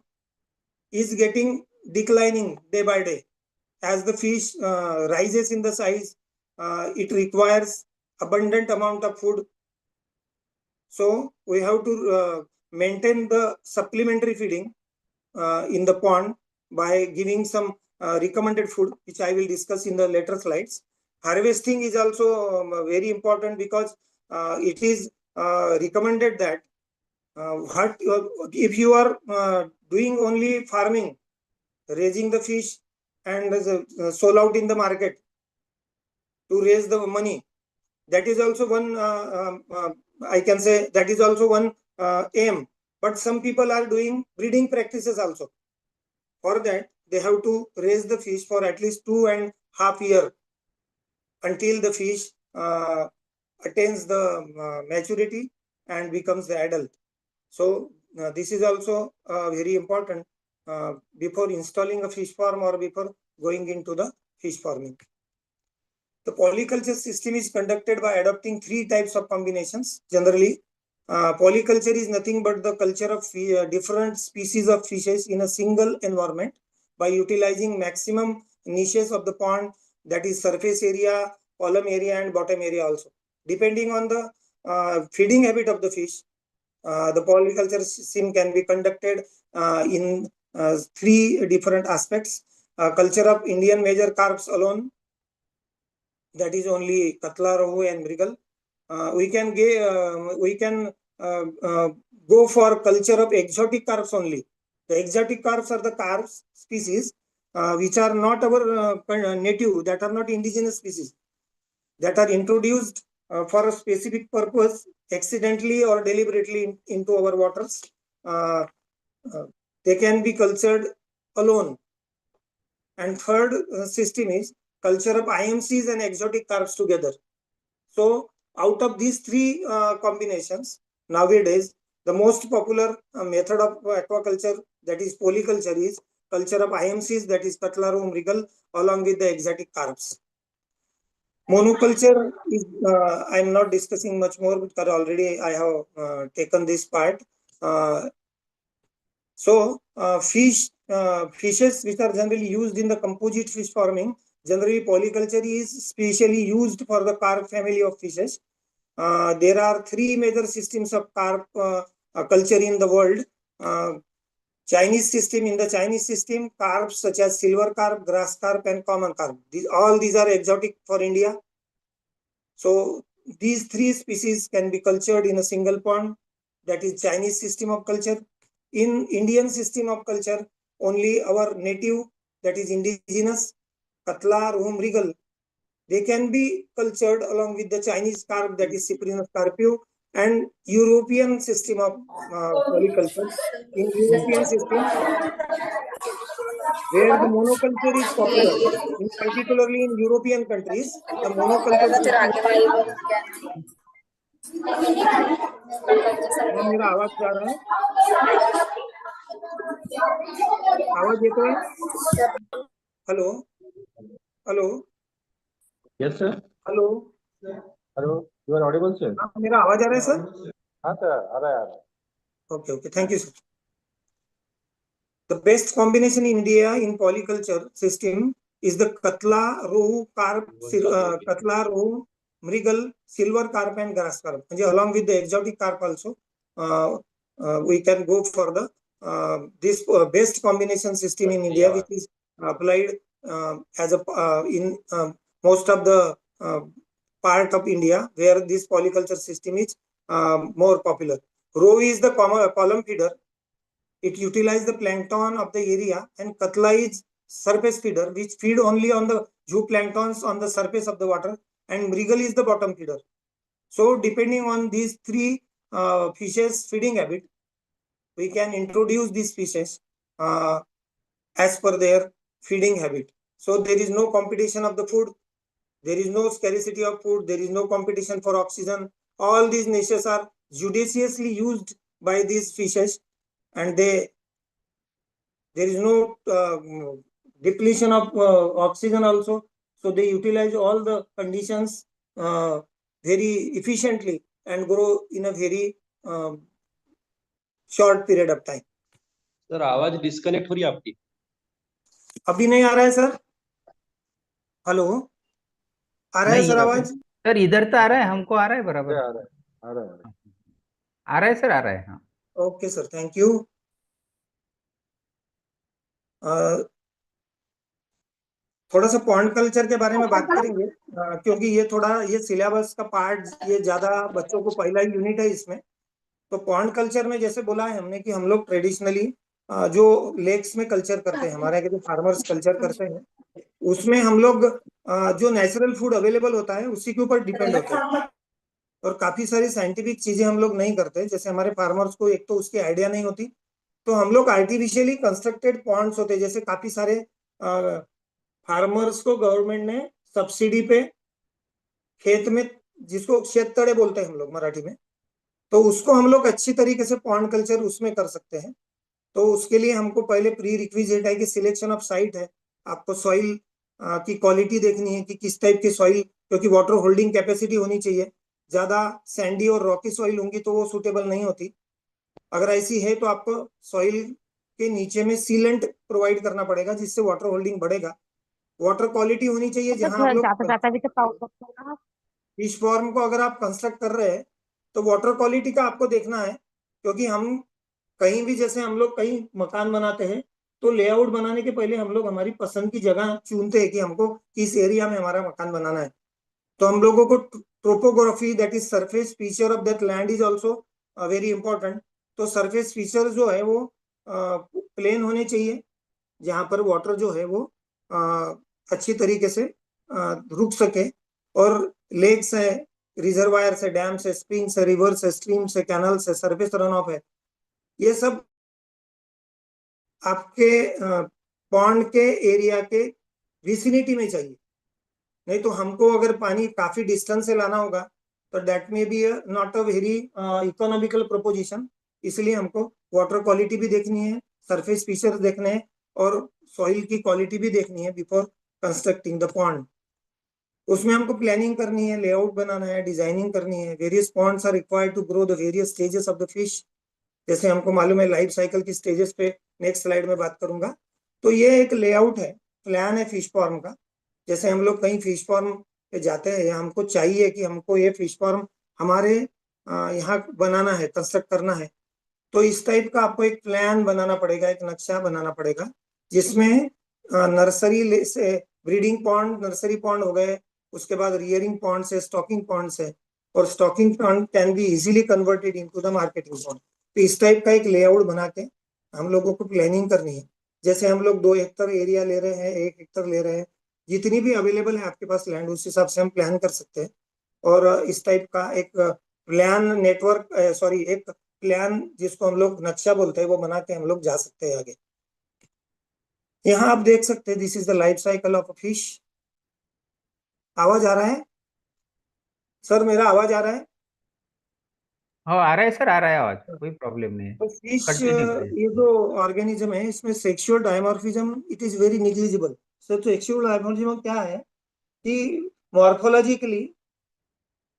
is getting declining day by day. As the fish rises in the size, it requires abundant amount of food. So we have to maintain the supplementary feeding in the pond by giving some recommended food, which I will discuss in the later slides. Harvesting is also very important, because it is recommended that if you are doing only farming, raising the fish and sold out in the market to raise the money, that is also one I can say that is also one aim. But some people are doing breeding practices also. For that, they have to raise the fish for at least 2.5 years until the fish attains the maturity and becomes the adult. So this is also very important before installing a fish farm or before going into the fish farming. The polyculture system is conducted by adopting 3 types of combinations. Generally, polyculture is nothing but the culture of different species of fishes in a single environment by utilizing maximum niches of the pond, that is surface area, column area, and bottom area also. Depending on the feeding habit of the fish, the polyculture system can be conducted in 3 different aspects. Culture of Indian major carps alone, that is only katla, rohu, and mrigal. We can go for culture of exotic carps only. The exotic carps are the carps species which are not our native, that are not indigenous species, that are introduced for a specific purpose, accidentally or deliberately into our waters. They can be cultured alone. And third system is culture of IMCs and exotic carps together. So out of these 3 combinations, nowadays the most popular method of aquaculture, that is polyculture, is culture of IMCs, that is katla, rohu, mrigal, along with the exotic carps. Monoculture is I'm not discussing much more because already I have taken this part. Fishes which are generally used in the composite fish farming, generally polyculture is specially used for the carp family of fishes. There are 3 major systems of carp culture in the world. Chinese system, in the Chinese system, carps such as silver carp, grass carp, and common carp, all these are exotic for India. So these 3 species can be cultured in a single pond, that is Chinese system of culture. In Indian system of culture, only our native, that is indigenous, katla, rohu, mrigal, they can be cultured along with the Chinese carp, that is Cyprinus carpio, and European system of polyculture. In European system, where the monoculture is popular, particularly in European countries, the monoculture system. मेरा आवाज जा रहा है? आवाज येतोय? Hello hello Yes, sir. Hello Hello. You are audible, sir. मेरा आवाज आ रहा है सर? हाँ sir, आ रहा है. Okay, thank you, sir. The best combination in India in polyculture system is the katla, rohu, carp, katla, rohu, mrigal, silver carp, and grass carp. And along with the exotic carp also, we can go for the this best combination system in India, which is applied as a in most of the part of India where this polyculture system is more popular. Rohu is the column feeder. It utilizes the plankton of the area, and katla is surface feeder, which feed only on the zooplanktons on the surface of the water, and mrigal is the bottom feeder. So depending on these 3 fishes feeding habit, we can introduce these fishes as per their feeding habit. So there is no competition of the food, there is no scarcity of food, there is no competition for oxygen. All these niches are judiciously used by these fishes, and there is no depletion of oxygen also. So they utilize all the conditions very efficiently and grow in a very short period of time. Sir आवाज disconnect हो रही है आपकी? अभी नहीं आ रहा है sir? Hello, आ रहा है सर आवाज? सर इधर तो आ रहा है, हमको आ रहा है बराबर. आ रहा है. आ रहा है सर, आ रहा है. हाँ. Okay sir, thank you. थोड़ा सा पॉन्ड कल्चर के बारे में बात करेंगे क्योंकि ये सिलेबस का पार्ट, ये ज्यादा बच्चों को पहला ही यूनिट है इसमें. तो पॉन्ड कल्चर में जैसे बोला है हमने कि हम लोग ट्रेडिशनली जो लेक्स में कल्चर करते हैं, हमारे जो फार्मर्स कल्चर करते हैं, उसमें हम लोग जो नेचुरल फूड अवेलेबल होता है उसी के ऊपर डिपेंड होते हैं, और काफी सारी साइंटिफिक चीजें हम लोग नहीं करते. जैसे हमारे फार्मर्स को एक तो उसकी आइडिया नहीं होती, तो हम लोग आर्टिफिशियली कंस्ट्रक्टेड पॉन्ड्स होते हैं, जैसे काफी सारे फार्मर्स को गवर्नमेंट ने सब्सिडी पे खेत में, जिसको शेततड़े बोलते हैं हम लोग मराठी में, तो उसको हम लोग अच्छी तरीके से पॉन्ड कल्चर उसमें कर सकते हैं। तो उसके लिए हमको पहले प्री रिक्विजिट है कि सिलेक्शन ऑफ साइट है, आपको सॉइल की क्वालिटी देखनी है कि किस टाइप की सॉइल, क्योंकि वाटर होल्डिंग कैपेसिटी होनी चाहिए। ज्यादा सैंडी और रॉकी सॉइल होंगी तो वो सुटेबल नहीं होती। अगर ऐसी है तो आपको सॉइल के नीचे में सीलेंट प्रोवाइड करना पड़ेगा, जिससे वाटर होल्डिंग बढ़ेगा। वाटर क्वालिटी होनी चाहिए जहां आप लोग जाता जाता भी तो पाऊस पडतो ना. फिश फॉर्म को अगर आप कंस्ट्रक्ट कर रहे हैं तो वाटर क्वालिटी का आपको देखना है, क्योंकि हम कहीं भी, जैसे हम लोग कहीं मकान बनाते हैं तो लेआउट बनाने के पहले हम लोग हमारी पसंद की जगह चुनते हैं कि हमको किस एरिया में हमारा मकान बनाना है। तो हम लोगों को topography, that is surface feature of that land is also very important. तो सरफेस फीचर जो है वो प्लेन होने चाहिए, जहां पर वाटर जो है वो अच्छी तरीके से रुक सके। और लेक्स है, रिजर्वायर्स है, डैम्स है, स्प्रिंग्स है, रिवर्स है, स्ट्रीम्स है, कैनल्स है, सरफेस रन ऑफ है, ये सब आपके पॉन्ड के एरिया के विसिनिटी में चाहिए। नहीं तो हमको अगर पानी काफी डिस्टेंस से लाना होगा तो दैट में be not a very economical proposition. इसलिए हमको वाटर क्वालिटी भी देखनी है, सरफेस फीचर देखने हैं, और सॉइल की क्वालिटी भी देखनी है बिफोर कंस्ट्रक्टिंग द पॉन्ड। उसमें हमको प्लानिंग करनी है, लेआउट बनाना है, डिजाइनिंग करनी है। Various ponds are required to grow the various stages of the fish. जैसे हमको मालूम है लाइफ साइकिल की स्टेजेस पे नेक्स्ट स्लाइड में बात करूंगा। तो ये एक लेआउट है, प्लान है फिश फार्म का। जैसे हम लोग कहीं फिश फार्म पे जाते हैं या हमको चाहिए कि हमको ये फिश फार्म हमारे यहाँ बनाना है, कंस्ट्रक्ट करना है, तो इस टाइप का आपको एक प्लान बनाना पड़ेगा, एक नक्शा बनाना पड़ेगा, जिसमें नर्सरी से ब्रीडिंग पॉन्ड, नर्सरी पॉन्ड हो गए, उसके बाद रियरिंग पॉन्ड से स्टॉकिंग पॉन्ड से, और stocking pond can be easily converted into the marketing pond. तो इस टाइप का एक लेआउट बना के हम लोगों को प्लानिंग करनी है। जैसे हम लोग 2 हेक्टर एरिया ले रहे हैं, 1 हेक्टर ले रहे हैं, जितनी भी अवेलेबल है आपके पास लैंड, उस हिसाब से हम प्लान कर सकते हैं। और इस टाइप का एक प्लान नेटवर्क, सॉरी, एक प्लान जिसको हम लोग नक्शा बोलते हैं, वो बना के हम लोग जा सकते हैं आगे। यहाँ आप देख सकते हैं, this is the life cycle of a fish. आवाज आ रहा है सर? मेरा आवाज आ रहा है? हो आ रहा है सर, आ रहा है आवाज, कोई प्रॉब्लम नहीं है, तो फिश कंटिन्यू करिए। ये जो ऑर्गेनिज्म है, इसमें sexual dimorphism it is very negligible. Sir sexual dimorphism क्या है कि morphologically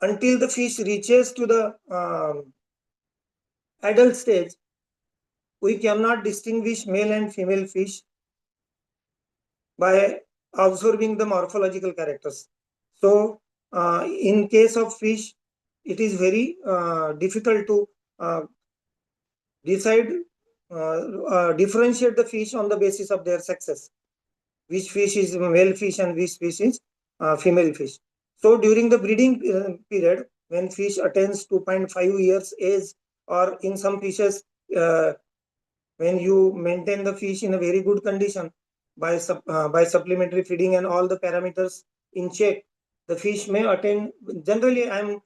until the fish reaches to the adult stage, we cannot distinguish male and female fish by observing the morphological characters. So in case of fish, it is very difficult to differentiate the fish on the basis of their sexes, which fish is male fish and which fish is female fish. So during the breeding period, when fish attains 2.5 years age, or in some fishes, when you maintain the fish in a very good condition by supplementary feeding and all the parameters in check, the fish may attain, generally I am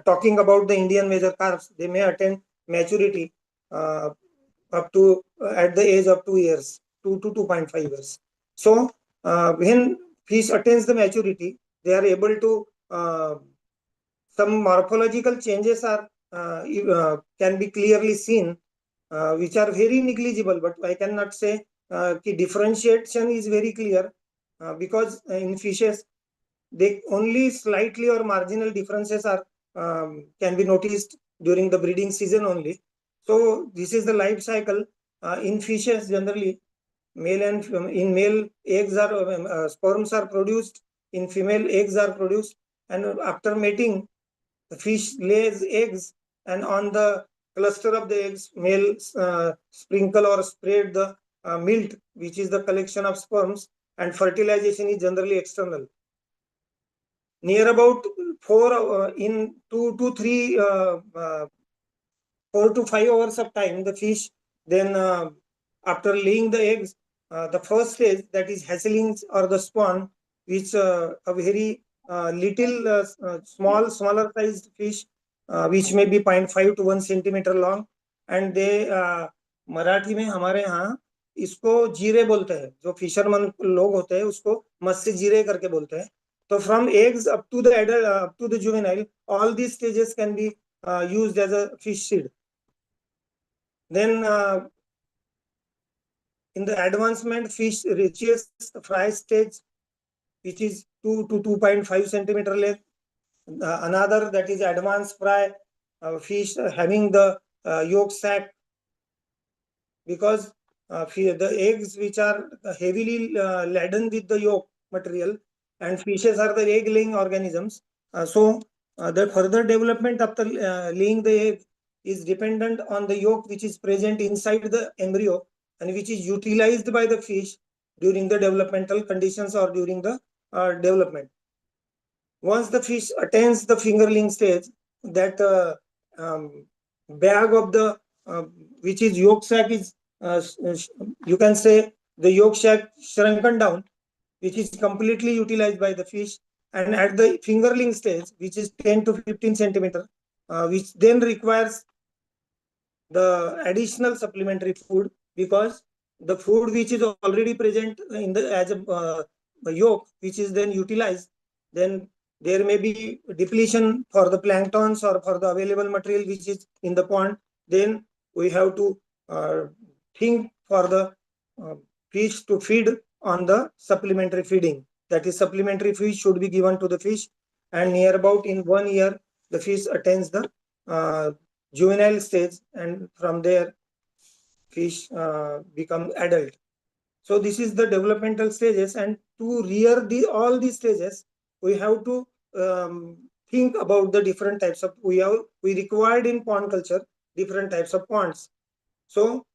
talking about the Indian major carps, they may attain maturity up to at the age of 2 years, 2 to 2.5 years. So when fish attains the maturity, they are able to some morphological changes are can be clearly seen, which are very negligible, but I cannot say the differentiation is very clear, because in fishes they only slightly or marginal differences are can be noticed during the breeding season only. So this is the life cycle in fishes. Generally male and in male eggs are sperms are produced, in female eggs are produced, and after mating the fish lays eggs, and on the cluster of the eggs male sprinkle or spread the milt, which is the collection of sperms, and fertilization is generally external. Near about 4 in 2 to 3 4 to 5 hours of time, the fish then after laying the eggs, the first stage, that is hatchlings or the spawn, which a very little smaller sized fish, which may be 0.5 to 1 centimeter long, and they Marathi में हमारे यहाँ इसको जीरे बोलते हैं, जो fisherman लोग होते हैं उसको मत्स्य जीरे करके बोलते हैं. तो from eggs up to the adult, up to the juvenile, all these stages can be used as a fish seed. Then in the advancement, fish reaches the fry stage, which is 2 to 2.5 centimeter length. Another, that is advanced fry fish having the yolk sac, because the eggs which are heavily laden with the yolk material, and fishes are the egg laying organisms. So the further development after laying the egg is dependent on the yolk which is present inside the embryo and which is utilized by the fish during the developmental conditions or during the development. Once the fish attains the fingerling stage, that bag of the which is yolk sac is you can say the yolk sac shrunken down, which is completely utilized by the fish. And at the fingerling stage, which is 10 to 15 centimeter, which then requires the additional supplementary food, because the food which is already present in the as a yolk, which is then utilized, then there may be depletion for the planktons or for the available material which is in the pond. Then we have to think for the fish to feed on the supplementary feeding. That is, supplementary feed should be given to the fish, and near about in 1 year the fish attains the juvenile stage, and from there fish become adult. So this is the developmental stages, and to rear all these stages, we have to think about the different types of we required in pond culture different types of ponds. So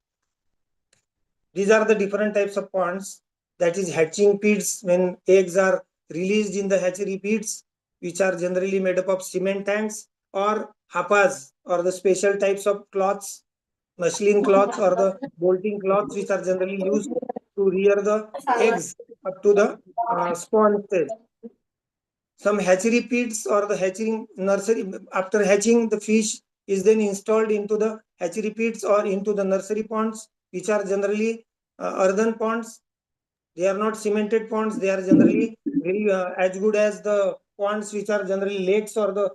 these are the different types of ponds. That is hatching pits, when eggs are released in the hatchery pits, which are generally made up of cement tanks, or hapas, or the special types of cloths, muslin cloths or the bolting cloths, which are generally used to rear the eggs up to the spawn stage. Some hatchery pits or the hatching nursery, after hatching, the fish is then installed into the hatchery pits or into the nursery ponds, which are generally earthen ponds. They are not cemented ponds. They are generally very as good as the ponds which are generally lakes or the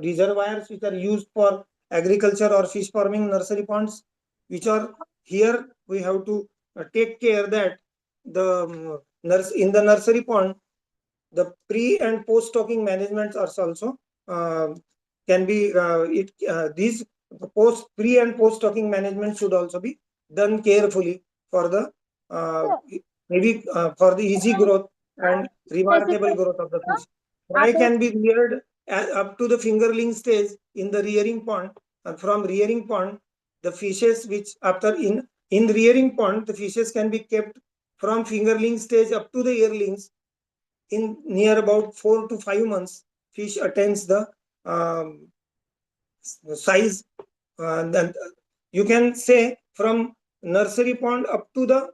reservoirs which are used for agriculture or fish farming, nursery ponds, which are here. We have to take care that the in the nursery pond, the pre and post stocking management are also can be these pre and post stocking management should also be done carefully for the maybe for the easy growth and remarkable growth of the fish. Fry can be reared up to the fingerling stage in the rearing pond, and from rearing pond, the fishes which after in rearing pond, the fishes can be kept from fingerling stage up to the yearlings. In near about 4 to 5 months, fish attains the size. Then you can say from nursery pond up to the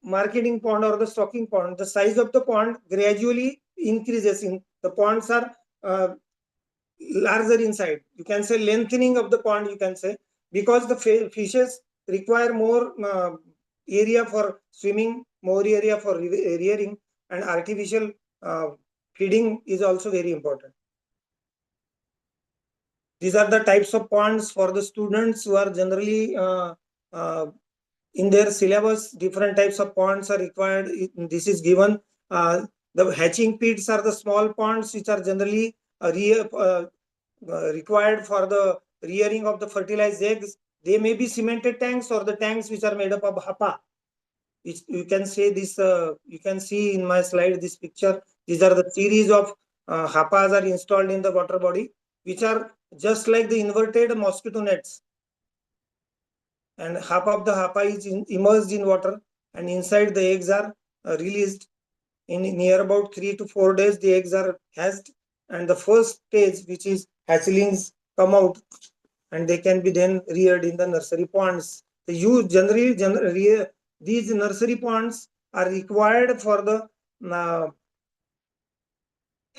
marketing pond or the stocking pond, the size of the pond gradually increases. In the ponds are larger inside. You can say lengthening of the pond. You can say, because the fishes require more area for swimming, more area for rearing, and artificial feeding is also very important. These are the types of ponds for the students who are generally in their syllabus. Different types of ponds are required. This is given. The hatching pits are the small ponds which are generally required for the rearing of the fertilized eggs. They may be cemented tanks or the tanks which are made up of hapa. You can say this. You can see in my slide this picture. These are the series of hapas are installed in the water body, which are just like the inverted mosquito nets. And half of the hapa is immersed in water, and inside the eggs are released. In near about 3 to 4 days, the eggs are hatched, and the first stage, which is hatchlings, come out, and they can be then reared in the nursery ponds. Generally, these nursery ponds are required for the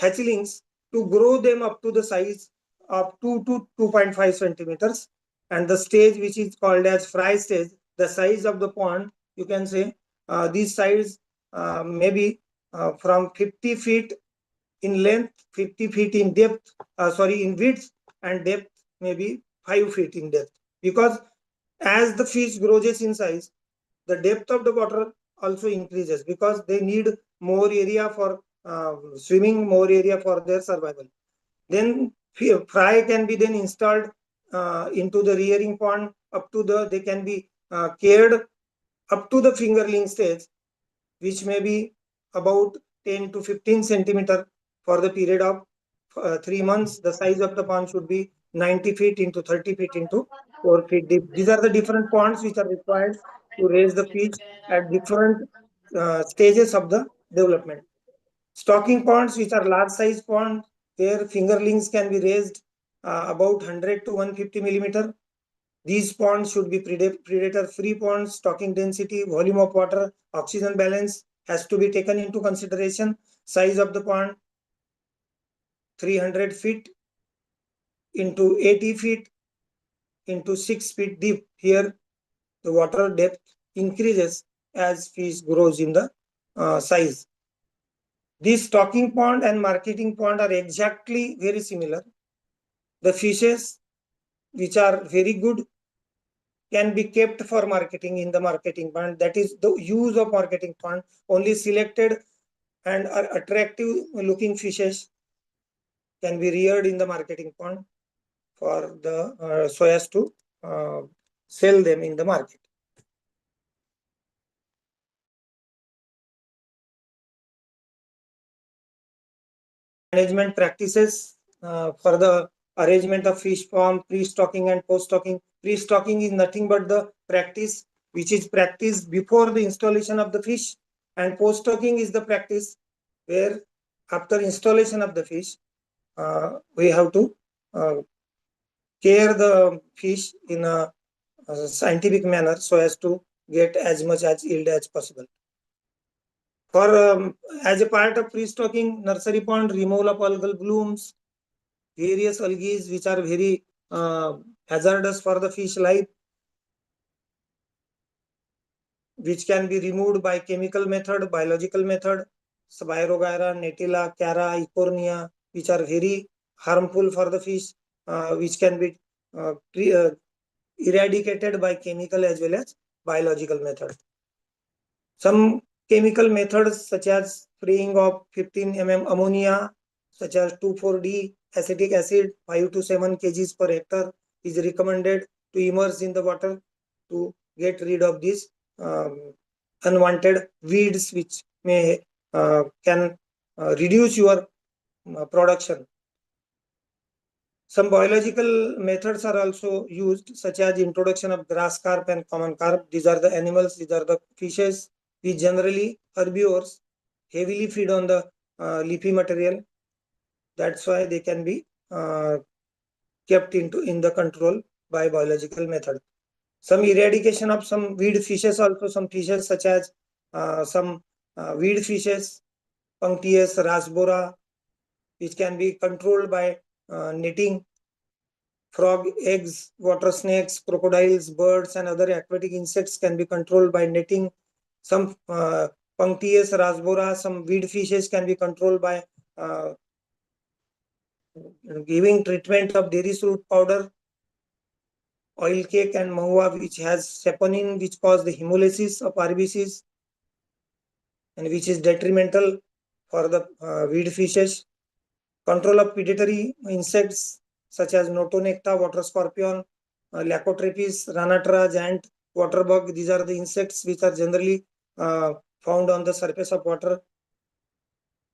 hatchlings to grow them up to the size of 2 to 2.5 centimeters. and the stage which is called as fry stage, the size of the pond, you can say these size maybe from 50 feet in length, 50 feet in depth, in width, and depth maybe 5 feet in depth. Because as the fish grows in size, the depth of the water also increases, because they need more area for swimming, more area for their survival. Then fry can be then installed into the rearing pond they can be cared up to the fingerling stage, which may be about 10 to 15 centimeter for the period of 3 months. The size of the pond should be 90 feet into 30 feet into 4 feet deep. These are the different ponds which are required to raise the fish at different stages of the development. Stocking ponds, which are large size ponds, where fingerlings can be raised about 100 to 150 millimeter. These ponds should be predator-free ponds. Stocking density, volume of water, oxygen balance has to be taken into consideration. Size of the pond, 300 feet into 80 feet into 6 feet deep. Here, the water depth increases as fish grows in the size. These stocking pond and marketing pond are exactly very similar. The fishes which are very good can be kept for marketing in the marketing pond. That is the use of marketing pond. Only selected and attractive looking fishes can be reared in the marketing pond for the so as to sell them in the market. Management practices for the arrangement of fish farm, pre-stocking and post-stocking. Pre-stocking is nothing but the practice which is practiced before the installation of the fish, and post-stocking is the practice where after installation of the fish we have to care the fish in a scientific manner so as to get as much as yield as possible. For as a part of pre-stocking, nursery pond, removal of algal blooms, various algae which are very hazardous for the fish life, which can be removed by chemical method, biological method, Spirogyra, Netilla, Cara, Ecornia, which are very harmful for the fish, which can be eradicated by chemical as well as biological method. Some chemical methods such as spraying of 15 mm ammonia, such as 2,4-D acetic acid, 5 to 7 kgs per hectare is recommended to immerse in the water to get rid of these unwanted weeds which may can reduce your production. Some biological methods are also used, such as introduction of grass carp and common carp. These are the animals, these are the fishes which generally herbivores heavily feed on the leafy material. That's why they can be kept in the control by biological method. Some eradication of some weed fishes also, some fishes such as some weed fishes, Punctius rasbora, which can be controlled by netting. Frog eggs, water snakes, crocodiles, birds, and other aquatic insects can be controlled by netting. Some Punctius rasbora, some weed fishes can be controlled by giving treatment of dairy root powder. Oil cake and mahua, which has saponin, which cause the hemolysis of RBCs and which is detrimental for the weed fishes. Control of predatory insects such as Notonecta, water scorpion, Lacotrepis, Ranatraj, ant, water bug. These are the insects which are generally found on the surface of water.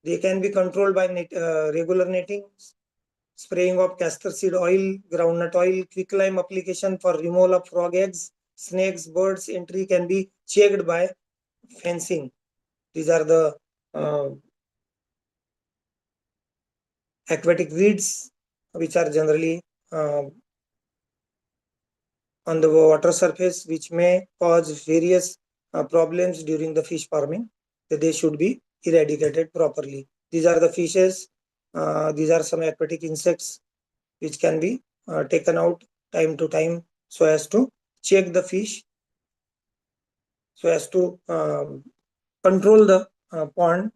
They can be controlled by regular netting, spraying of castor seed oil, groundnut oil, quicklime application for removal of frog eggs, snakes, birds. Entry can be checked by fencing. These are the aquatic weeds which are generally on the water surface, which may cause various problems during the fish farming. That they should be eradicated properly. These are the fishes. These are some aquatic insects which can be taken out time to time so as to check the fish, so as to control the pond.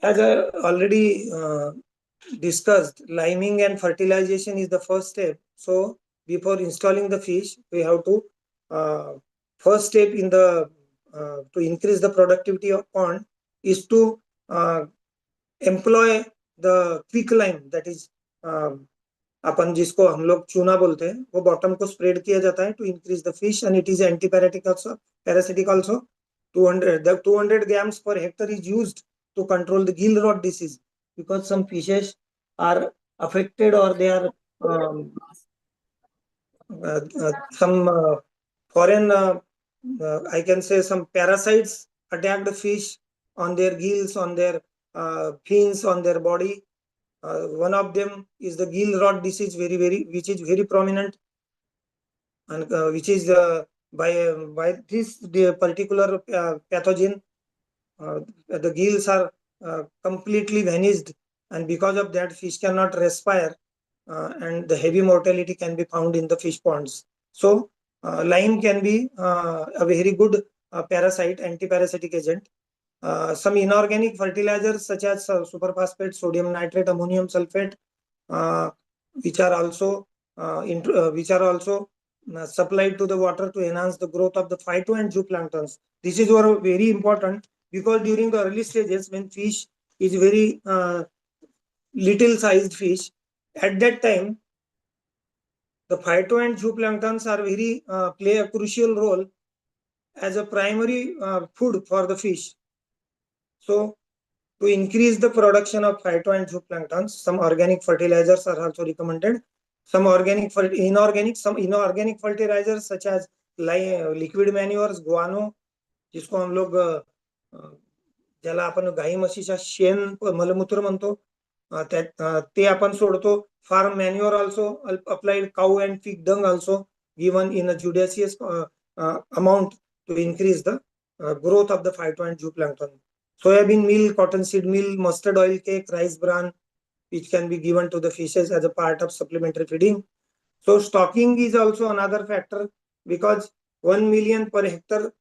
As I already discussed, liming and fertilization is the first step. So before installing the fish, we have to first step in the to increase the productivity of pond is to employ the quick lime, that is अपन जिसको हम लोग चूना बोलते हैं, वो bottom को spread किया जाता है to increase the fish, and it is antiparasitic also, parasitic also. 200 grams per hectare is used to control the gill rot disease, because some fishes are affected, or they are some foreign I can say some parasites attack the fish on their gills, on their fins, on their body. One of them is the gill rot disease, which is very prominent, and which is by this particular pathogen, the gills are completely vanished, and because of that, fish cannot respire, and the heavy mortality can be found in the fish ponds. So lime can be a very good parasite, antiparasitic agent. Some inorganic fertilizers such as superphosphate, sodium nitrate, ammonium sulfate, which are also supplied to the water to enhance the growth of the phyto and zooplanktons. This is very important, because during the early stages, when fish is very little sized fish, at that time the phyto and zooplanktons are very play a crucial role as a primary food for the fish. So to increase the production of phyto and zooplanktons, some organic fertilizers are also recommended. Some inorganic fertilizers such as liquid manures, guano, जिसको हम लोग ज्याला आपण गाई म्हशीच्या शेण मलमूत्र म्हणतो, ते आपण सोडतो. Farm manure also applied, cow and pig dung also given in a judicious amount to increase the growth of the phyto and zooplankton. Soybean meal, cottonseed meal, mustard oil cake, rice bran, which can be given to the fishes as a part of supplementary feeding. So stocking is also another factor, because 1 million per hectare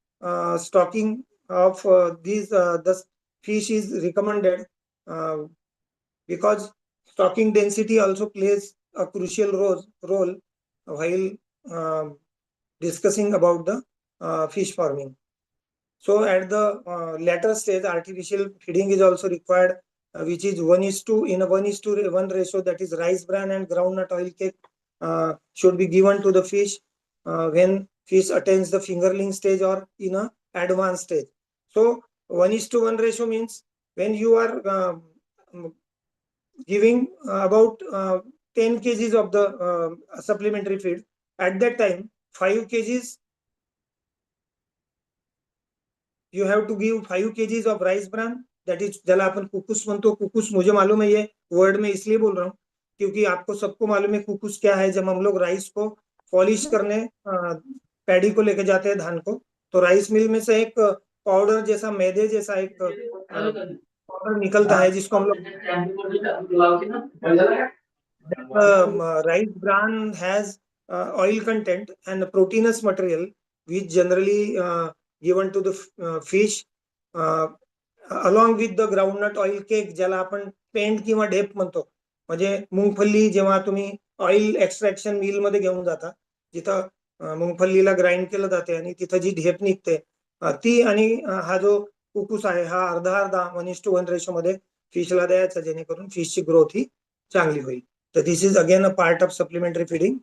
stocking of the fish is recommended, because stocking density also plays a crucial role while discussing about the fish farming. So at the later stage, artificial feeding is also required, which is 1:1 ratio, that is rice bran and groundnut oil cake should be given to the fish when fish attains the fingerling stage or in a advanced stage. So 1:1 ratio means when you are giving about 10 kgs of the supplementary feed, at that time 5 kgs you have to give 5 kgs of rice bran, that is जला अपन कुकुस म्हणतो. कुकुस मुझे मालूम है, ये word में इसलिए बोल रहा हूँ क्योंकि आपको सबको मालूम है कुकुस क्या है. जब हम लोग राइस को पॉलिश करने पैडी को लेके जाते हैं, धान को, तो राइस मिल में से एक पाउडर जैसा, मैदे जैसा एक पाउडर निकलता है, जिसको हम लोग rice bran has oil content and proteinous material, which generally given to the fish along with the groundnut oil cake, ज्याला आपण पेंट किंवा ढेप म्हणतो. म्हणजे मुंगफल्ली जेव्हा तुम्ही ऑइल एक्सट्रॅक्शन मिल मध्ये घेऊन जाता, जिथं मुंगफल्लीला ग्राइंड केलं जाते आणि तिथं जी ढेप निघते, ती आणि हा जो कुकुस आहे, हा अर्धा 1:1 रेशो मध्ये फिशला द्यायचा, जेणेकरून फिशची ग्रोथ ही चांगली होईल. तर this is again a part of supplementary feeding.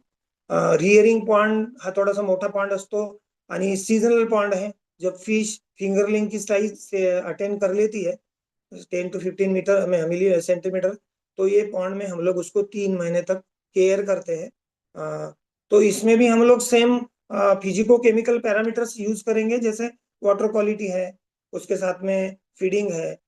Rearing pond हा थोडासा मोठा पॉन्ड असतो आणि सीजनल पॉन्ड है. जब फिश फिंगरलिंग की साइज से अटेंड कर लेती है 10 to 15 मीटर मिली सेंटीमीटर, तो ये पॉन्ड में हम लोग उसको 3 महीने तक केयर करते हैं. तो इसमें भी हम लोग same physico chemical parameters use करेंगे, जैसे वाटर क्वालिटी है, उसके साथ में फीडिंग है,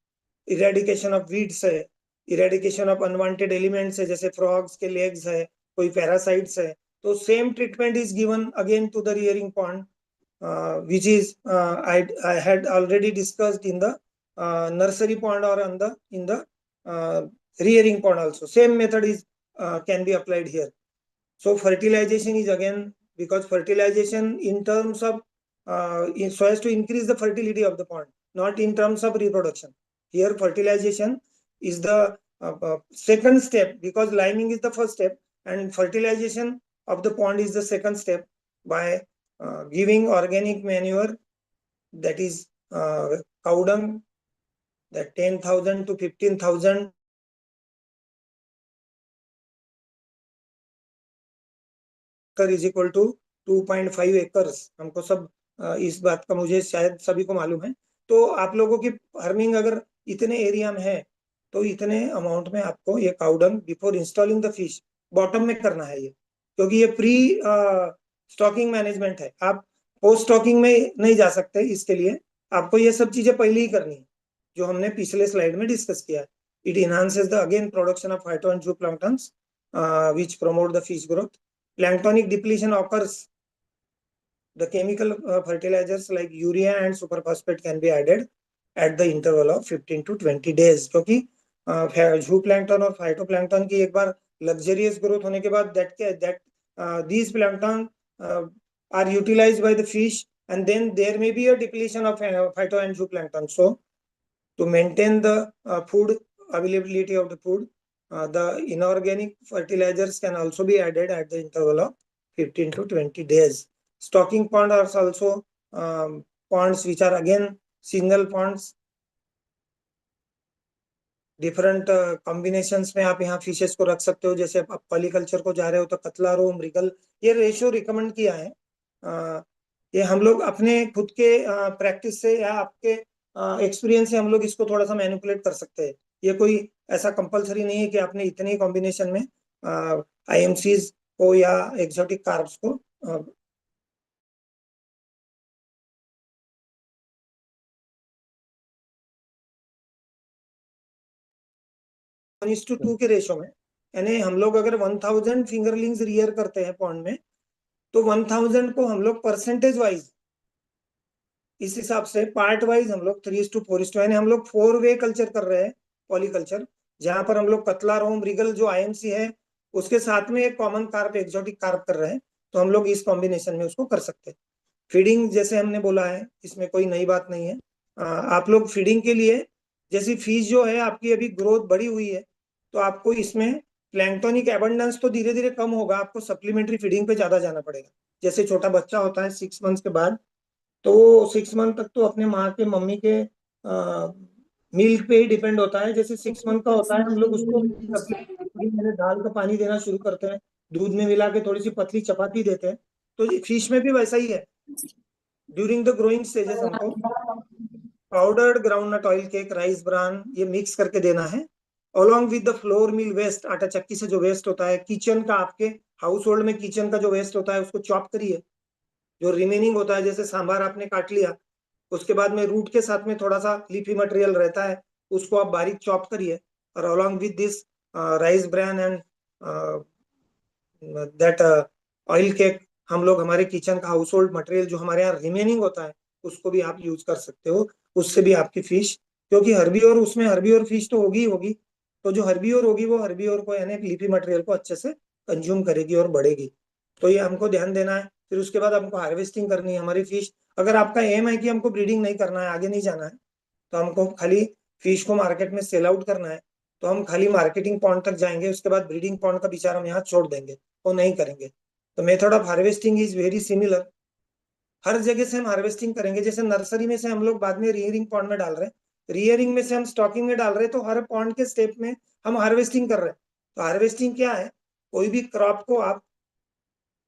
इरेडिकेशन ऑफ वीड्स है, इरेडिकेशन ऑफ अनवांटेड एलिमेंट्स है, जैसे फ्रॉग्स के लेग्स है, कोई पैरासाइट्स है. तो same treatment is given again to the rearing pond, which is I had already discussed in the nursery pond or in the rearing pond also. Same method is can be applied here. So fertilization is again, because fertilization in terms of so as to increase the fertility of the pond, not in terms of reproduction. Here fertilization is the second step, because liming is the first step and fertilization of the pond is the second step, by giving organic manure, that is cow dung, that 10,000 to 15,000 is equal to 2.5 acres. हमको सब इस बात का मुझे शायद सभी को मालूम है। तो आप लोगों की फार्मिंग अगर इतने एरिया में है तो इतने अमाउंट में आपको ये cow dung before installing the fish bottom में करना है ये, क्योंकि ये प्री स्टॉकिंग मैनेजमेंट है। आप पोस्ट स्टॉकिंग में नहीं जा सकते, इसके लिए आपको ये सब चीजें पहले ही करनी है, जो हमने पिछले स्लाइड में डिस्कस किया है। It enhances the again production of phyto and zooplanktons which promote the fish growth. Planktonic depletion occurs. The chemical fertilizers like urea and superphosphate can be added at the interval of 15 to 20 days, क्योंकि zooplankton और phytoplankton की एक बार luxurious growth होने के बाद these plankton are utilized by the fish, and then there may be a depletion of phyto and zooplankton. So to maintain the food availability of the food, the inorganic fertilizers can also be added at the interval of 15 to 20 days. Stocking ponds are also ponds which are again single ponds. Different combinations में आप यहाँ fishes को रख सकते हो। जैसे आप polyculture को जा रहे हो तो कतला, रोहू, मृगल, ये रेशियो रिकमेंड किया है। ये हम लोग अपने खुद के प्रैक्टिस से या आपके एक्सपीरियंस से हम लोग इसको थोड़ा सा मैनिपुलेट कर सकते हैं। ये कोई ऐसा कंपलसरी नहीं है कि आपने इतने ही कॉम्बिनेशन में आईएमसीज को या एक्सोटिक कार्ब्स को 1:2 के रेशो में, यानी हम लोग अगर 1000 फिंगरलिंग्स रियर करते हैं पॉन्ड में, तो 1000 को हम लोग परसेंटेज वाइज इस हिसाब से पार्ट वाइज हम लोग 3:4, यानी हम लोग 4 वे कल्चर कर रहे हैं पॉलीकल्चर, जहां पर हम लोग कतला, रोहू, मृगल जो आईएमसी है उसके साथ में एक कॉमन कार्प, एक्सोटिक कार्प कर रहे हैं। तो हम लोग इस कॉम्बिनेशन में उसको कर सकते हैं। फीडिंग जैसे हमने बोला है, इसमें कोई नई बात नहीं है। आप लोग फीडिंग के लिए, जैसी फिश जो है आपकी अभी ग्रोथ बढ़ी हुई है, तो आपको इसमें प्लैंक्टोनिक एबंडेंस तो धीरे धीरे कम होगा, आपको सप्लीमेंट्री फीडिंग पे ज्यादा जाना पड़ेगा। जैसे छोटा बच्चा होता है 6 मंथ्स के बाद, तो 6 मंथ तक तो अपने माँ के, मम्मी के मिल्क पे ही डिपेंड होता है। जैसे 6 मंथ का होता है, हम लोग उसको मैंने दाल का पानी देना शुरू करते हैं, दूध में मिला के थोड़ी सी पतली चपाती देते हैं। तो फिश में भी वैसा ही है। ड्यूरिंग द ग्रोइंग स्टेजेस हमको powdered groundnut oil cake, rice bran, ये मिक्स करके देना है। Along with the flour mill waste, आटा चक्की से जो वेस्ट होता है, किचन का, आपके हाउस होल्ड में किचन का जो वेस्ट होता है उसको चॉप करिए। जो रिमेनिंग होता है, जैसे सांभर आपने काट लिया, उसके बाद में रूट के साथ में थोड़ा सा लीफी मटेरियल रहता है, उसको आप बारीक चॉप करिए। और along with this rice bran and that oil cake, हम लोग हमारे किचन का हाउस होल्ड मटेरियल जो हमारे यहाँ रिमेनिंग होता है उसको भी आप यूज कर सकते हो। उससे भी आपकी फिश, क्योंकि हर्बीओर, उसमें हर्बीओर फिश तो होगी ही होगी, तो जो हर्बीओर होगी वो हर्बीओर को, यानी लीफी मटेरियल को अच्छे से कंज्यूम करेगी और बढ़ेगी। तो ये हमको ध्यान देना है। फिर उसके बाद हमको हार्वेस्टिंग करनी है हमारी फिश। अगर आपका एम है कि हमको ब्रीडिंग नहीं करना है, आगे नहीं जाना है, तो हमको खाली फिश को मार्केट में सेल आउट करना है, तो हम खाली मार्केटिंग पॉइंट तक जाएंगे। उसके बाद ब्रीडिंग पॉइंट का विचार हम यहाँ छोड़ देंगे, वो नहीं करेंगे। तो method of harvesting is very similar. हर जगह से हम हार्वेस्टिंग करेंगे। जैसे नर्सरी में से हम लोग बाद में रियरिंग पॉन्ड में डाल रहे हैं, रियरिंग में से हम स्टॉकिंग में डाल रहे हैं, तो हर पॉन्ड के स्टेप में हम हार्वेस्टिंग कर रहे हैं। तो हार्वेस्टिंग क्या है? कोई भी क्रॉप को आप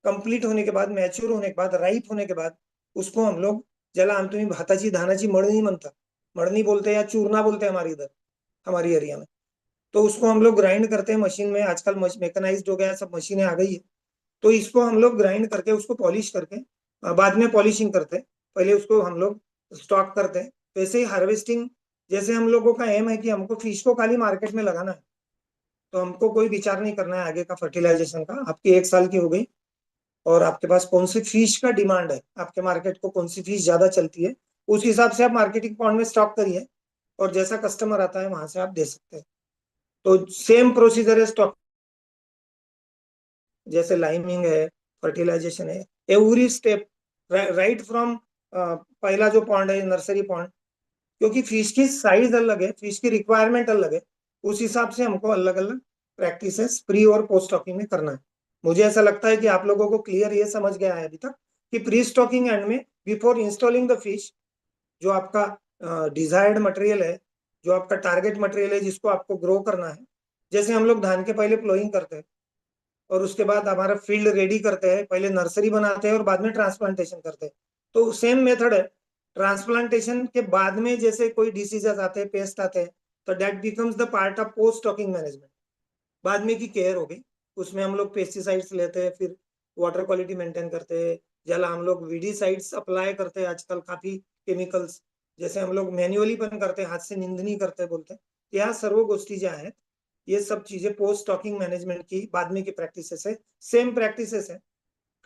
कंप्लीट होने के बाद, मैच्योर होने के बाद, राइप होने के बाद, उसको हम लोग, ज्याला आम तुम्ही भाताची धानाची मळणी म्हणता, मळणी बोलते या चूरना बोलते हैं हमारी इधर, हमारी एरिया में। तो उसको हम लोग ग्राइंड करते हैं मशीन में। आजकल मैकेनाइज्ड हो गया है, सब मशीनें आ गई है। तो इसको हम लोग ग्राइंड करके, उसको पॉलिश करके, बाद में पॉलिशिंग करते हैं, पहले उसको हम लोग स्टॉक करते हैं। वैसे ही हार्वेस्टिंग, जैसे हम लोगों का एम है कि हमको फिश को खाली मार्केट में लगाना है, तो हमको कोई विचार नहीं करना है आगे का फर्टिलाइजेशन का। आपकी 1 साल की हो गई और आपके पास कौन सी फिश का डिमांड है, आपके मार्केट को कौन सी फिश ज्यादा चलती है, उस हिसाब से आप मार्केटिंग पॉइंट में स्टॉक करिए, और जैसा कस्टमर आता है वहां से आप दे सकते हैं। तो सेम प्रोसीजर है स्टॉक। जैसे लाइमिंग है, फर्टिलाइजेशन है, एवरी स्टेप राइट फ्रॉम पहला जो पॉन्ड है नर्सरी पॉन्ड, क्योंकि फिश की साइज अलग है, फिश की रिक्वायरमेंट अलग है, उस हिसाब से हमको अलग अलग प्रैक्टिसेस प्री और पोस्ट स्टॉकिंग में करना है। मुझे ऐसा लगता है कि आप लोगों को क्लियर ये समझ गया है अभी तक कि प्री स्टॉकिंग एंड में बिफोर इंस्टॉलिंग द फिश, जो आपका डिजायर्ड मटेरियल है, जो आपका टारगेट मटेरियल है जिसको आपको ग्रो करना है, जैसे हम लोग धान के पहले प्लोइंग करते हैं और उसके बाद हमारा फील्ड रेडी करते हैं, पहले नर्सरी बनाते हैं और बाद में ट्रांसप्लांटेशन करते हैं, तो सेम मेथड है। ट्रांसप्लांटेशन के बाद में जैसे कोई डिसीजेस आते हैं, पेस्ट आते हैं, तो that becomes the part of post stocking management, बाद में की केयर हो गई। उसमें हम लोग पेस्टिसाइड्स लेते हैं, फिर वाटर क्वालिटी मेंटेन करते हैं, ज्यादा हम लोग वीडीसाइड्स अप्लाई करते हैं, आजकल काफी केमिकल्स, जैसे हम लोग मैन्युअली पण करते हैं, हाथ से निंदनी करते हैं बोलते हैं, या सर्व गोष्टी ज्या आहेत ये सब चीजें पोस्ट स्टॉकिंग मैनेजमेंट की बाद में की प्रैक्टिसेस है, सेम प्रैक्टिसेस है।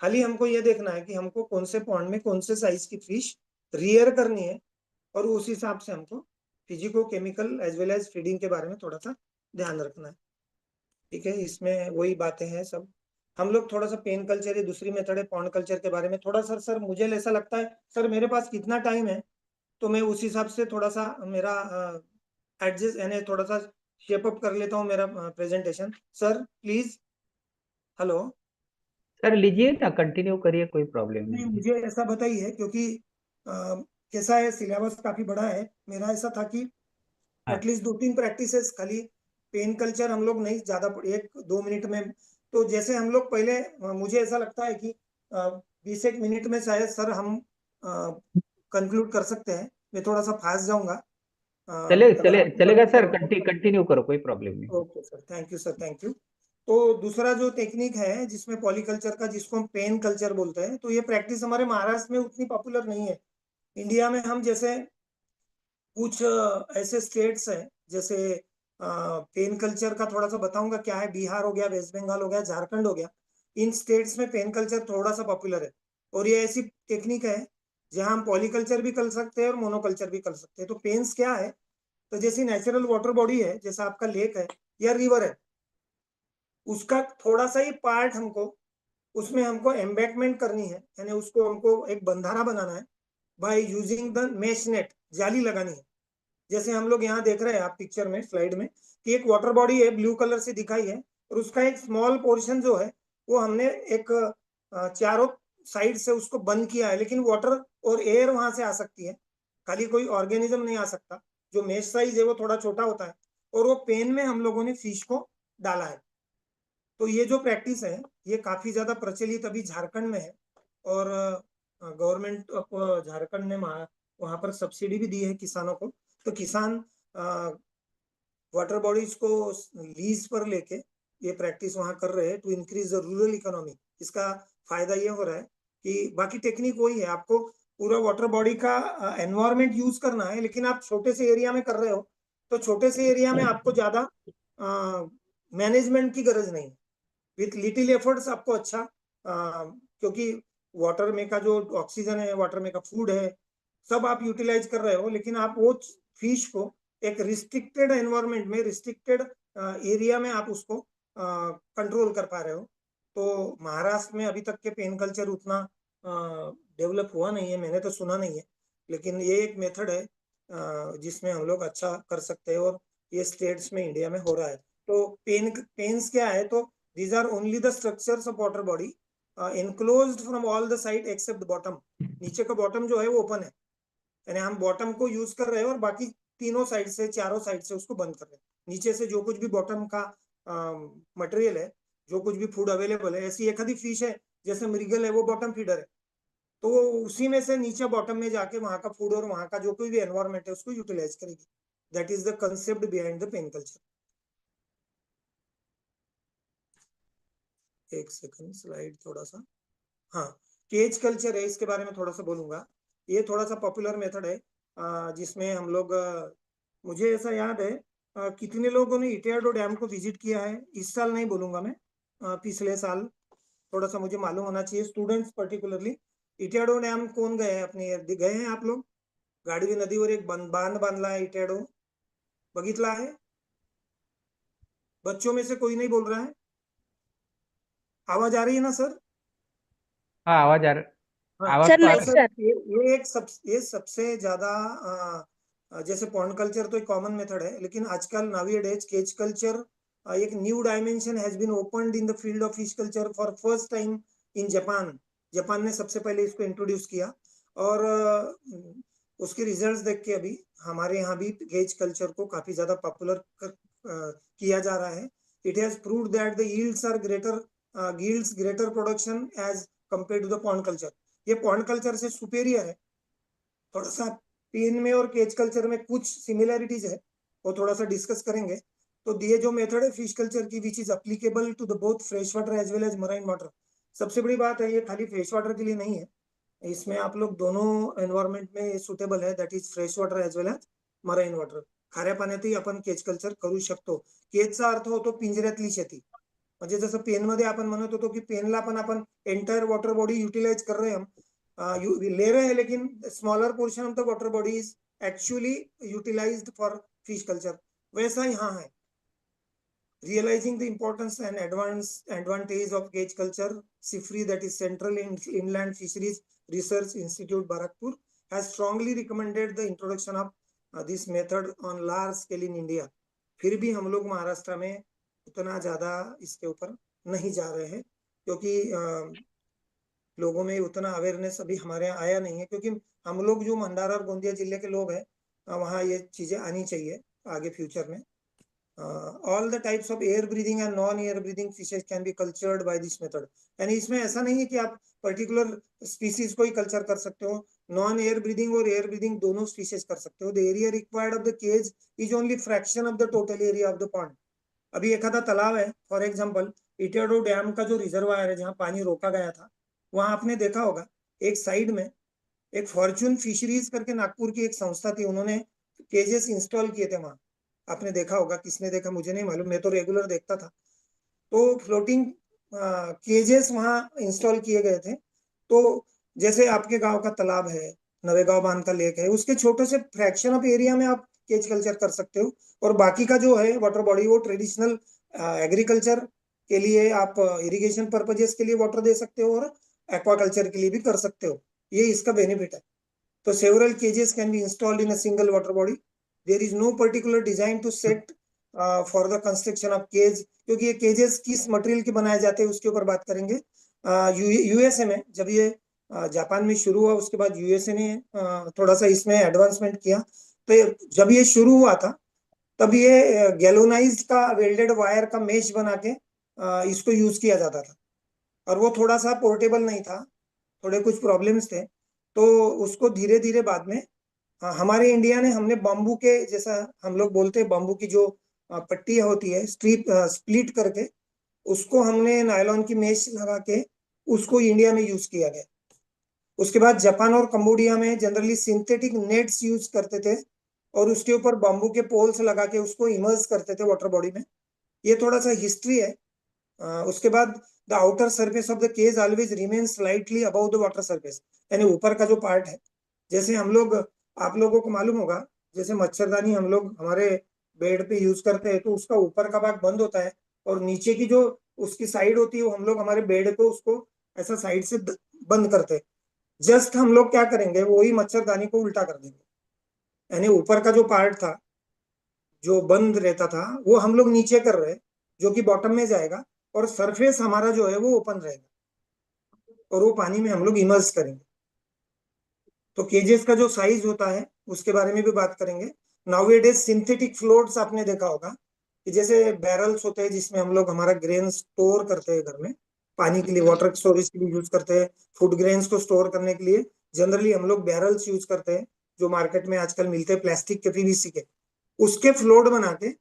खाली हमको ये देखना है कि हमको कौन से पॉन्ड में कौन से साइज की फिश रियर करनी है, और उस हिसाब से हमको physico chemical as well as feeding के बारे में थोड़ा सा ध्यान रखना है। ठीक है, इसमें वही बातें हैं सब। हम लोग थोड़ा सा पेन कल्चर, ये दूसरी मेथड है पॉन्ड कल्चर के बारे में थोड़ा सर मुझे ऐसा लगता है सर मेरे पास कितना टाइम है, तो मैं उस हिसाब से थोड़ा सा मेरा एडजस्ट यानी थोड़ा सा शेप अप कर लेता हूँ मेरा presentation. Sir please. Hello. Sir लीजिए ना, कंटिन्यू करिए, कोई प्रॉब्लम नहीं, नहीं है। मुझे ऐसा बताइए क्योंकि कैसा है, सिलेबस काफी बड़ा है मेरा, ऐसा था कि हाँ एटलीस्ट 2-3 प्रैक्टिसेस, खाली पेन कल्चर हम लोग नहीं ज्यादा 1-2 मिनट में, तो जैसे हम लोग पहले मुझे ऐसा लगता है कि 20 मिनट में शायद सर हम कंक्लूड कर सकते हैं। मैं थोड़ा सा फास्ट जाऊंगा अगर आपको चलेगा लगता सर, है। कंटिन्यू करो, कोई प्रॉब्लम नहीं। Okay sir, thank you sir, thank you. तो दूसरा जो टेक्निक है जिसमें पॉलीकल्चर का, जिसको हम पेन कल्चर बोलते हैं, तो ये प्रैक्टिस हमारे महाराष्ट्र में उतनी पॉपुलर नहीं है। इंडिया में हम जैसे कुछ ऐसे स्टेट्स हैं, जैसे पेन कल्चर का थोड़ा सा बताऊंगा क्या है, बिहार हो गया, वेस्ट बंगाल हो गया, झारखंड हो गया, इन स्टेट्स में पेन कल्चर थोड़ा सा पॉपुलर है। और ये ऐसी टेक्निक है जहां हम पॉलीकल्चर भी कर सकते हैं और मोनोकल्चर भी कर सकते हैं। तो पेन्स क्या है, तो जैसी नेचुरल वाटर बॉडी है, जैसा आपका लेक है या रिवर है, उसका थोड़ा सा ही पार्ट हमको, उसमें हमको एम्बैकमेंट करनी है, यानी उसको हमको एक बंधारा बनाना है by using the mesh net, जाली लगानी है। जैसे हम लोग यहाँ देख रहे हैं आप पिक्चर में, स्लाइड में, कि एक वाटर बॉडी है, ब्लू कलर से दिखाई है, और उसका एक स्मॉल पोर्शन जो है वो हमने एक चारों साइड से उसको बंद किया है, लेकिन वाटर और एयर वहां से आ सकती है, खाली कोई ऑर्गेनिज्म नहीं आ सकता। जो मेश साइज है वो थोड़ा छोटा होता है, और वो पेन में हम लोगों ने फिश को डाला है। तो ये जो प्रैक्टिस है ये काफी ज्यादा प्रचलित अभी झारखंड में है, और गवर्नमेंट झारखंड ने वहां पर सब्सिडी भी दी है किसानों को। तो किसान वाटर बॉडीज को लीज पर लेके ये प्रैक्टिस वहां कर रहे हैं to increase the rural economy. इसका फायदा ये हो रहा है कि बाकी टेक्निक वही है, आपको पूरा वाटर बॉडी का एनवायरमेंट यूज करना है, लेकिन आप छोटे से एरिया में कर रहे हो, तो छोटे से एरिया में आपको ज्यादा मैनेजमेंट की गरज नहीं है। विथ लिटिल एफर्ट्स आपको अच्छा क्योंकि वाटर में का जो ऑक्सीजन है, वाटर में का फूड है, सब आप यूटिलाइज कर रहे हो, लेकिन आप वो फिश को एक रिस्ट्रिक्टेड एनवायरनमेंट में, रिस्ट्रिक्टेड एरिया में आप उसको कंट्रोल कर पा रहे हो। तो महाराष्ट्र में अभी तक के पेन कल्चर उतना डेवलप हुआ नहीं है, मैंने तो सुना नहीं है, लेकिन ये एक मेथड है जिसमें हम लोग अच्छा कर सकते हैं, और ये स्टेट्स में इंडिया में हो रहा है। तो पेन्स क्या है, तो these are only the structures of water body enclosed from all the side except the bottom। नीचे का बॉटम जो है वो ओपन है, यानी हम बॉटम को यूज कर रहे हैं और बाकी तीनों साइड से, चारों साइड से उसको बंद कर रहे हैं। नीचे से जो कुछ भी बॉटम का मटेरियल है, जो कुछ भी फूड अवेलेबल है, ऐसी एक आधी फिश है जैसे मृगल है, वो बॉटम फीडर है, तो वो उसी में से नीचे बॉटम में जाके वहां का फूड और वहां का जो कोई भी एनवायरमेंट है उसको यूटिलाइज करेगी। That is the concept behind the pen culture. एक सेकंड, स्लाइड थोड़ा सा, हाँ, केज कल्चर है, इसके बारे में थोड़ा सा बोलूंगा। ये थोड़ा सा पॉपुलर मेथड है जिसमें हम लोग मुझे ऐसा याद है कितने लोगों ने इटियाडो डैम को विजिट किया है, इस साल नहीं बोलूंगा मैं, पिछले साल, थोड़ा सा मुझे मालूम होना चाहिए, स्टूडेंट्स पर्टिकुलरली। इटियाडो डॅम कोण गए अपने, गए हैं आप लोग? गाडवी नदीवर एक बांध बांधला है इटियाडो, बघितला है? बच्चों में से कोई नहीं बोल रहा है? आवाज आ रही है ना सर? हाँ आवाज हाँ, आवाज सर तो आ नहीं रहा सर। ये सबसे ज्यादा जैसे पॉन्ड कल्चर तो एक कॉमन मेथड है, लेकिन आजकल नाउअडेज केज कल्चर एक new dimension has been opened in the field of fish culture for first time in Japan. Japan ने सबसे पहले इसको इंट्रोड्यूस किया, और उसके रिजल्ट्स देख के अभी हमारे यहाँ भी केज कल्चर को काफी ज्यादा पॉपुलर किया जा रहा है। It has proved that the yields are greater, yields greater production as compared to the pond culture। ये पॉन्ड कल्चर से सुपेरियर है। थोड़ा सा पेन में और केज कल्चर में कुछ सिमिलरिटीज है, वो थोड़ा सा डिस्कस करेंगे। तो ये जो मेथड है फिश कल्चर की, which is applicable to the both fresh water as well as marine water. सबसे बड़ी बात है, ये खाली फ्रेश वाटर के लिए नहीं है, इसमें आप लोग दोनों एनवायरमेंट में सुटेबल है, that is fresh water as well as marine water. खाऱ्या पाण्यातही आपण केज कल्चर करू शकतो। केजचा अर्थ होतो पिंजऱ्यातली शेती, म्हणजे जसं पेनमध्ये आपण म्हणत होतो की पेनला पण आपण एंटायर वॉटर बॉडी यूटिलाइज कर रहे हैं, हम ले रहे हैं, लेकिन smaller portion of the water body is actually utilized for fish culture. वैसा यहाँ है। Realizing the importance and advantage of cage culture, CIFRI, that is Central Inland Fisheries Research Institute, Barakpur, has strongly recommended the introduction of this method on large scale in India। फिर भी हम लोग महाराष्ट्र में उतना ज्यादा इसके ऊपर नहीं जा रहे हैं, क्योंकि लोगों में उतना अवेयरनेस अभी हमारे यहाँ आया नहीं है, क्योंकि हम लोग जो भंडारा और गोंदिया जिले के लोग हैं, वहाँ ये चीजें आनी चाहिए आगे फ्यूचर में। all the types of air breathing and non air breathing fishes can be cultured by this method। यानी इसमें ऐसा नहीं है कि आप पर्टिकुलर स्पीसीज को ही कल्चर कर सकते हो, नॉन एयर ब्रीदिंग और एयर ब्रीदिंग दोनों स्पीसीज कर सकते हो। The area required of the cage is only fraction of the total area of the pond. अभी एखादा तालाब है, फॉर एग्जाम्पल इटेडो डैम का जो रिजर्वायर है जहाँ पानी रोका गया था, वहां आपने देखा होगा एक साइड में एक फॉर्च्यून फिशरीज करके नागपुर की एक संस्था थी, उन्होंने केजेस इंस्टॉल किए थे वहां। आपने देखा होगा, किसने देखा मुझे नहीं मालूम, मैं तो रेगुलर देखता था। तो फ्लोटिंग केजेस वहां इंस्टॉल किए गए थे। तो जैसे आपके गांव का तालाब है, नवेगांव बांध का लेक है, उसके छोटे से फ्रैक्शन ऑफ एरिया में आप केज कल्चर कर सकते हो, और बाकी का जो है वाटर बॉडी वो ट्रेडिशनल एग्रीकल्चर के लिए आप इरिगेशन पर्पजेस के लिए वाटर दे सकते हो, और एक्वाकल्चर के लिए भी कर सकते हो। ये इसका बेनिफिट है। तो several cages can be installed in a single water body. There is no particular design to set for the construction of cage, क्योंकि ये केजेस किस मटेरियल के बनाए जाते हैं उसके ऊपर बात करेंगे। यूएसए में जब ये जापान में शुरू हुआ, उसके बाद यूएसए ने थोड़ा सा इसमें एडवांसमेंट किया। तो जब ये शुरू हुआ था, तब ये गैलोनाइज्ड का वेल्डेड वायर का मेश बना के इसको यूज किया जाता था, और वो थोड़ा सा पोर्टेबल नहीं था, थोड़े कुछ प्रॉब्लम्स थे। तो उसको धीरे धीरे बाद में हमारे इंडिया ने, हमने बाम्बू के, जैसा हम लोग बोलते हैं बाम्बू की जो पट्टियां होती है स्प्लिट करके, उसको हमने नायलॉन की मेश लगा के उसको इंडिया में यूज किया गया। उसके बाद जापान और कंबोडिया में जनरली सिंथेटिक नेट्स यूज करते थे, और उसके ऊपर बाम्बू के पोल्स लगा के उसको इमर्स करते थे वाटर बॉडी में। ये थोड़ा सा हिस्ट्री है। उसके बाद the outer surface of the cage always remain slightly above the water surface, यानी ऊपर का जो पार्ट है, जैसे हम लोग, आप लोगों को मालूम होगा, जैसे मच्छरदानी हम लोग हमारे बेड पे यूज करते हैं, तो उसका ऊपर का भाग बंद होता है, और नीचे की जो उसकी साइड होती है, वो हम लोग हमारे बेड को उसको ऐसा साइड से बंद करते हैं। जस्ट हम लोग क्या करेंगे, वही मच्छरदानी को उल्टा कर देंगे, यानी ऊपर का जो पार्ट था जो बंद रहता था वो हम लोग नीचे कर रहे हैं, जो कि बॉटम में जाएगा, और सरफेस हमारा जो है वो ओपन रहेगा, और वो पानी में हम लोग इमर्स करेंगे। तो केजेस का जो साइज होता है उसके बारे में भी बात करेंगे। नाउअडेज सिंथेटिक फ्लोट्स आपने देखा होगा कि जैसे बैरल्स होते हैं जिसमें हम लोग हमारा ग्रेन स्टोर करते हैं घर में, पानी के लिए, वाटर स्टोरेज के लिए यूज करते हैं। फूड ग्रेन्स को स्टोर करने के लिए जनरली हम लोग बैरल्स यूज करते हैं, जो मार्केट में आजकल मिलते हैं प्लास्टिक के, पीवीसी के। उसके फ्लोट बना के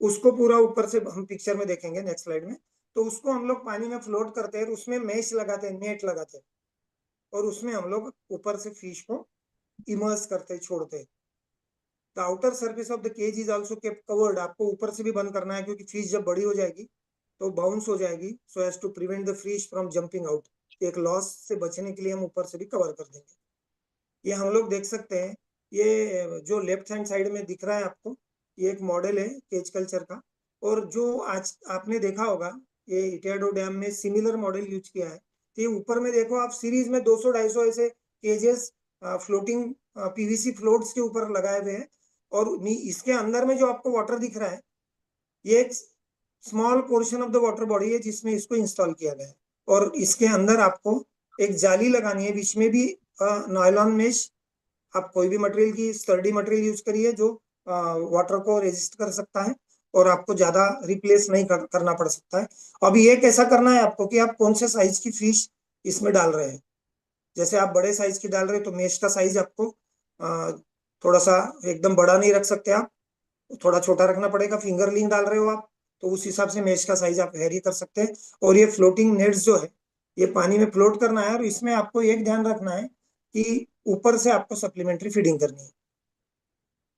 उसको पूरा ऊपर से, हम पिक्चर में देखेंगे नेक्स्ट स्लाइड में, तो उसको हम लोग पानी में फ्लोट करते हैं, उसमें मेश लगाते हैं, नेट लगाते हैं, और उसमें हम लोग ऊपर से फिश को इमर्स करते, छोड़ते हैं। The outer surface of the cage is also kept covered. आपको ऊपर से भी बंद करना है, क्योंकि फिश जब बड़ी हो जाएगी तो बाउंस हो जाएगी, so as to prevent the fish from jumping out. एक लॉस से बचने के लिए हम ऊपर से भी कवर कर देंगे। ये हम लोग देख सकते हैं, ये जो लेफ्ट हैंड साइड में दिख रहा है आपको, ये एक मॉडल है केज कल्चर का। और जो आज आपने देखा होगा ये इटियाडो डैम में सिमिलर मॉडल यूज किया है। तो ये ऊपर में देखो आप सीरीज में 200-250 ऐसे केजेस फ्लोटिंग पीवीसी फ्लोट्स के ऊपर लगाए हुए हैं, और इसके अंदर में जो आपको वाटर दिख रहा है ये एक small portion of the water body है जिसमें इसको इंस्टॉल किया गया है। और इसके अंदर आपको एक जाली लगानी है, बीच में भी नायलॉन मेश, आप कोई भी मटेरियल की स्टर्डी मटेरियल यूज करिए जो वाटर को रेजिस्ट कर सकता है और आपको ज्यादा रिप्लेस नहीं करना पड़ सकता है। अब ये कैसा करना है आपको कि आप कौन से साइज की फिश इसमें डाल रहे हैं। जैसे आप बड़े साइज की डाल रहे हैं तो मेश का साइज आपको थोड़ा सा एकदम बड़ा नहीं रख सकते, आप थोड़ा छोटा रखना पड़ेगा। फिंगरलिंग डाल रहे हो आप तो उस हिसाब से मेश का साइज आप वेरी कर सकते हैं। और ये फ्लोटिंग नेट्स जो है ये पानी में फ्लोट करना है, और इसमें आपको एक ध्यान रखना है कि ऊपर से आपको सप्लीमेंट्री फीडिंग करनी है।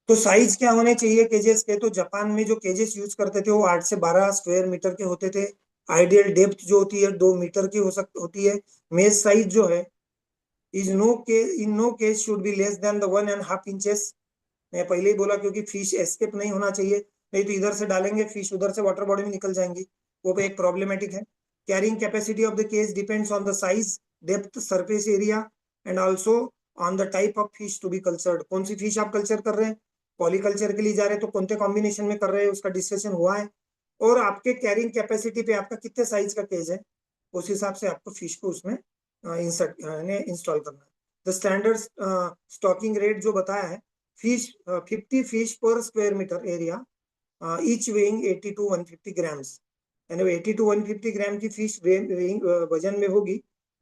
तो साइज क्या होने चाहिए केजेस के, तो जापान में जो केजेस यूज करते थे वो 8 से 12 स्क्वायर मीटर के होते थे। आइडियल डेप्थ जो होती है 2 मीटर की होती है। मेज साइज जो है in no case should be less than the 1.5 inches. मैं पहले ही बोला क्योंकि फिश एस्केप नहीं होना चाहिए, नहीं तो इधर से डालेंगे फिश उधर से वाटर बॉडी में निकल जाएंगी, वो भी एक प्रॉब्लमेटिक है। Carrying capacity of the cage depends on the size, depth, surface area and also on the type of fish to be cultured. कौन सी फिश आप कल्चर कर रहे हैं, पॉलीकल्चर के लिए जा रहे हैं तो कौन से कॉम्बिनेशन में कर रहे हैं उसका डिस्कशन हुआ है, और आपके कैरिंग कैपेसिटी पे आपका कितने साइज का केज है उस हिसाब से आपको फिश को उसमें इंस्टॉल करना है। द स्टैंडर्ड स्टॉकिंग रेट जो बताया है, fish 50 fish per square meter area, each weighing 80 to 150 grams। यानी 80 to 150 ग्राम की फिश वजन में होगी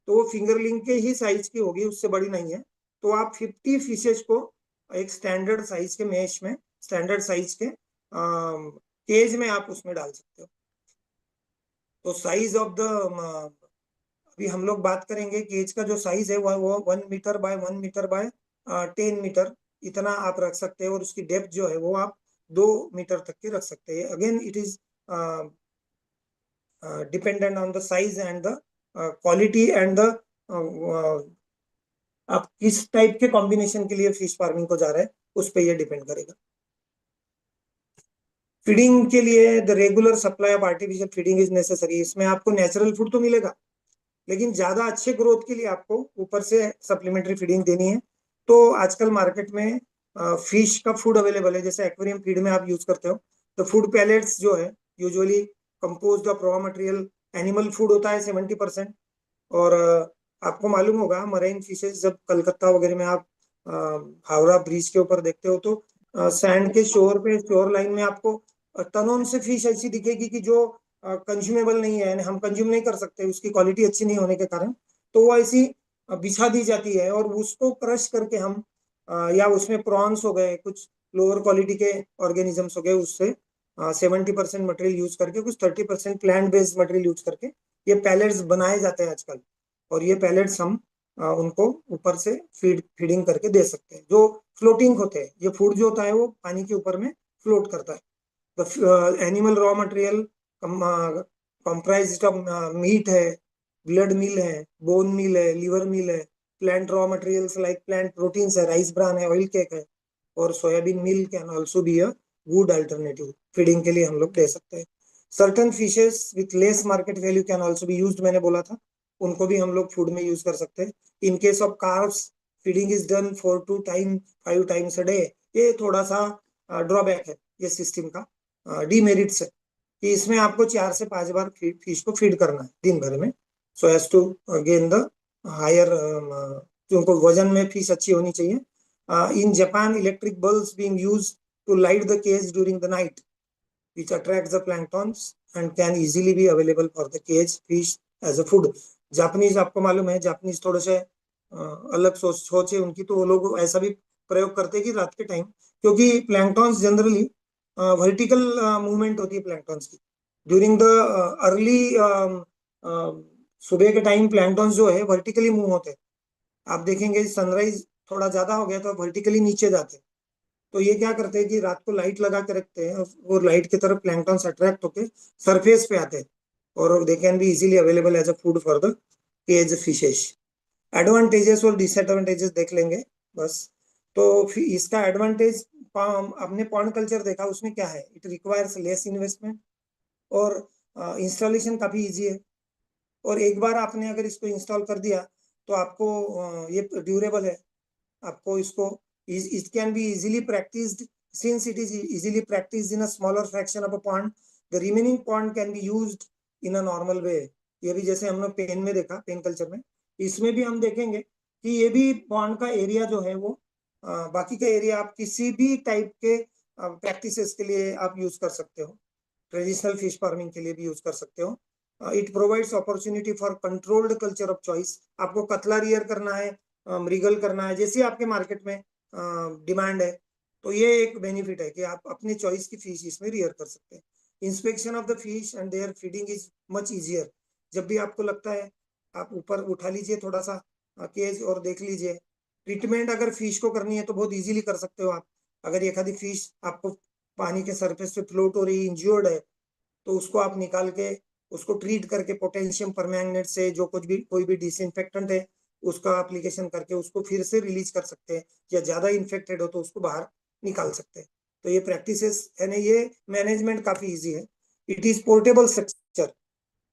तो वो फिंगरलिंग के ही साइज की होगी, उससे बड़ी नहीं है। तो आप 50 फिशेज को एक स्टैंडर्ड साइज के मेश में, स्टैंडर्ड साइज के केज में आप उसमें डाल सकते हो। तो साइज ऑफ द अभी हम लोग बात करेंगे केज का जो साइज है वो 1 metre by 1 metre by 10 metre इतना आप रख सकते हैं, और उसकी डेप्थ जो है वो आप 2 मीटर तक की रख सकते हैं। Again it is dependent on the size and the quality and the आप किस टाइप के कॉम्बिनेशन के लिए फिश फार्मिंग को जा रहे हैं उस पर यह डिपेंड करेगा। फीडिंग के लिए the regular supply of artificial feeding is necessary. इसमें आपको नेचुरल फूड तो मिलेगा लेकिन ज्यादा अच्छे ग्रोथ के लिए आपको ऊपर से सप्लीमेंट्री फीडिंग देनी है। तो आजकल मार्केट में फिश का फूड अवेलेबल है, जैसे एक्वेरियम फीड में आप यूज करते हो। तो फूड पैलेट्स जो है usually composed of raw material animal food होता है 70%। और आपको मालूम होगा मरीन फिशेस जब कलकत्ता वगैरह में आप हावड़ा ब्रिज के ऊपर देखते हो तो सैंड के शोर पे, शोर लाइन में आपको टनों से फिश ऐसी दिखेगी कि जो कंज्यूमेबल नहीं है, हम कंज्यूम नहीं कर सकते, उसकी क्वालिटी अच्छी नहीं होने के कारण। तो वो ऐसी बिछा दी जाती है और उसको क्रश करके हम या उसमें प्रॉन्स हो गए, कुछ लोअर क्वालिटी के ऑर्गेनिजम्स हो गए, उससे 70% मटेरियल यूज करके, कुछ 30% प्लांट बेस्ड मटेरियल यूज करके ये पैलेट्स बनाए जाते हैं आजकल। और ये पैलेट्स हम उनको ऊपर से फीडिंग करके दे सकते हैं, जो फ्लोटिंग होते हैं। ये फूड जो होता है वो पानी के ऊपर में फ्लोट करता है। The animal raw material comprised of meat है, ब्लड मिल है, बोन मिल है, लिवर मिल है, plant raw materials like plant proteins है, राइस ब्रान है, ऑयल केक है, और soybean mill can also be a good alternative feeding के लिए हम लोग दे सकते हैं। Certain fishes with less market value can also be used, मैंने बोला था, उनको भी हम लोग फूड में यूज कर सकते हैं। In case of carbs feeding is done 4 to 5 times a day। ये थोड़ा सा ड्रॉबैक है ये सिस्टम का, डीमेरिट्स है कि इसमें आपको 4 से 5 बार फिश को फीड करना है दिन भर में, so as to gain the higher, क्योंकि वजन में फिश अच्छी होनी चाहिए। In Japan electric bulbs being used to light the cage during the night which attracts the planktons and can easily be available for the cage fish as a food। Japanese आपको मालूम है, Japanese थोड़े से अलग सोच है उनकी, तो वो लोग ऐसा भी प्रयोग करते हैं कि रात के टाइम, क्योंकि प्लैंक्टॉन्स जनरली वर्टिकल मूवमेंट होती है प्लैंक्टॉन्स की ड्यूरिंग द अर्ली सुबह के टाइम प्लैंक्टॉन्स जो है वर्टिकली मूव होते हैं। आप देखेंगे सनराइज थोड़ा ज्यादा हो गया तो वर्टिकली नीचे जाते हैं, तो ये क्या करते हैं कि रात को लाइट लगा के रखते हैं और लाइट की तरफ प्लैंक्टॉन्स अट्रैक्ट होके सरफेस पे आते हैं और they can be easily available as a food for the cage fishes. Advantages और डिसएडवांटेजेस देख लेंगे बस। तो इसका एडवांटेज, आपने पॉन्ड कल्चर देखा, उसमें क्या है, इट रिक्वायर्स लेस इन्वेस्टमेंट और इंस्टॉलेशन काफी इजी है, और एक बार आपने अगर इसको इंस्टॉल कर दिया तो आपको ये ड्यूरेबल है। आपको इसको it can be easily practiced. Since it is easily practiced in a smaller fraction of a pond, the remaining pond can be used in a normal way. ये भी जैसे हमने पेन में देखा, पेन कल्चर में, इसमें भी हम देखेंगे कि ये भी पॉन्ड का एरिया जो है वो बाकी का एरिया आप किसी भी टाइप के प्रैक्टिसेस के लिए आप यूज कर सकते हो। ट्रेडिशनल फिश फार्मिंग के लिए भी यूज कर सकते हो। It provides opportunity for controlled culture of choice. आपको कतला रियर करना है, मृगल करना है, जैसे आपके मार्केट में डिमांड है, तो ये एक बेनिफिट है कि आप अपने चॉइस की फिश इसमें रियर कर सकते हैं। Inspection of the fish and their feeding is much easier. जब भी आपको लगता है आप ऊपर उठा लीजिए थोड़ा सा केज और देख लीजिए। ट्रीटमेंट अगर फिश को करनी है तो बहुत इजीली कर सकते हो आप। अगर एक आधी फिश आपको पानी के सरफेस पे फ्लोट हो रही, इंज्योर्ड है, तो उसको आप निकाल के उसको ट्रीट करके पोटेशियम परमैंगनेट से जो कुछ भी कोई भी डिसइंफेक्टेंट है उसका एप्लीकेशन करके उसको फिर से रिलीज कर सकते हैं, या ज्यादा इन्फेक्टेड हो तो उसको बाहर निकाल सकते हैं। तो ये प्रैक्टिसेस है ना, ये मैनेजमेंट काफी इजी है। It is portable structure.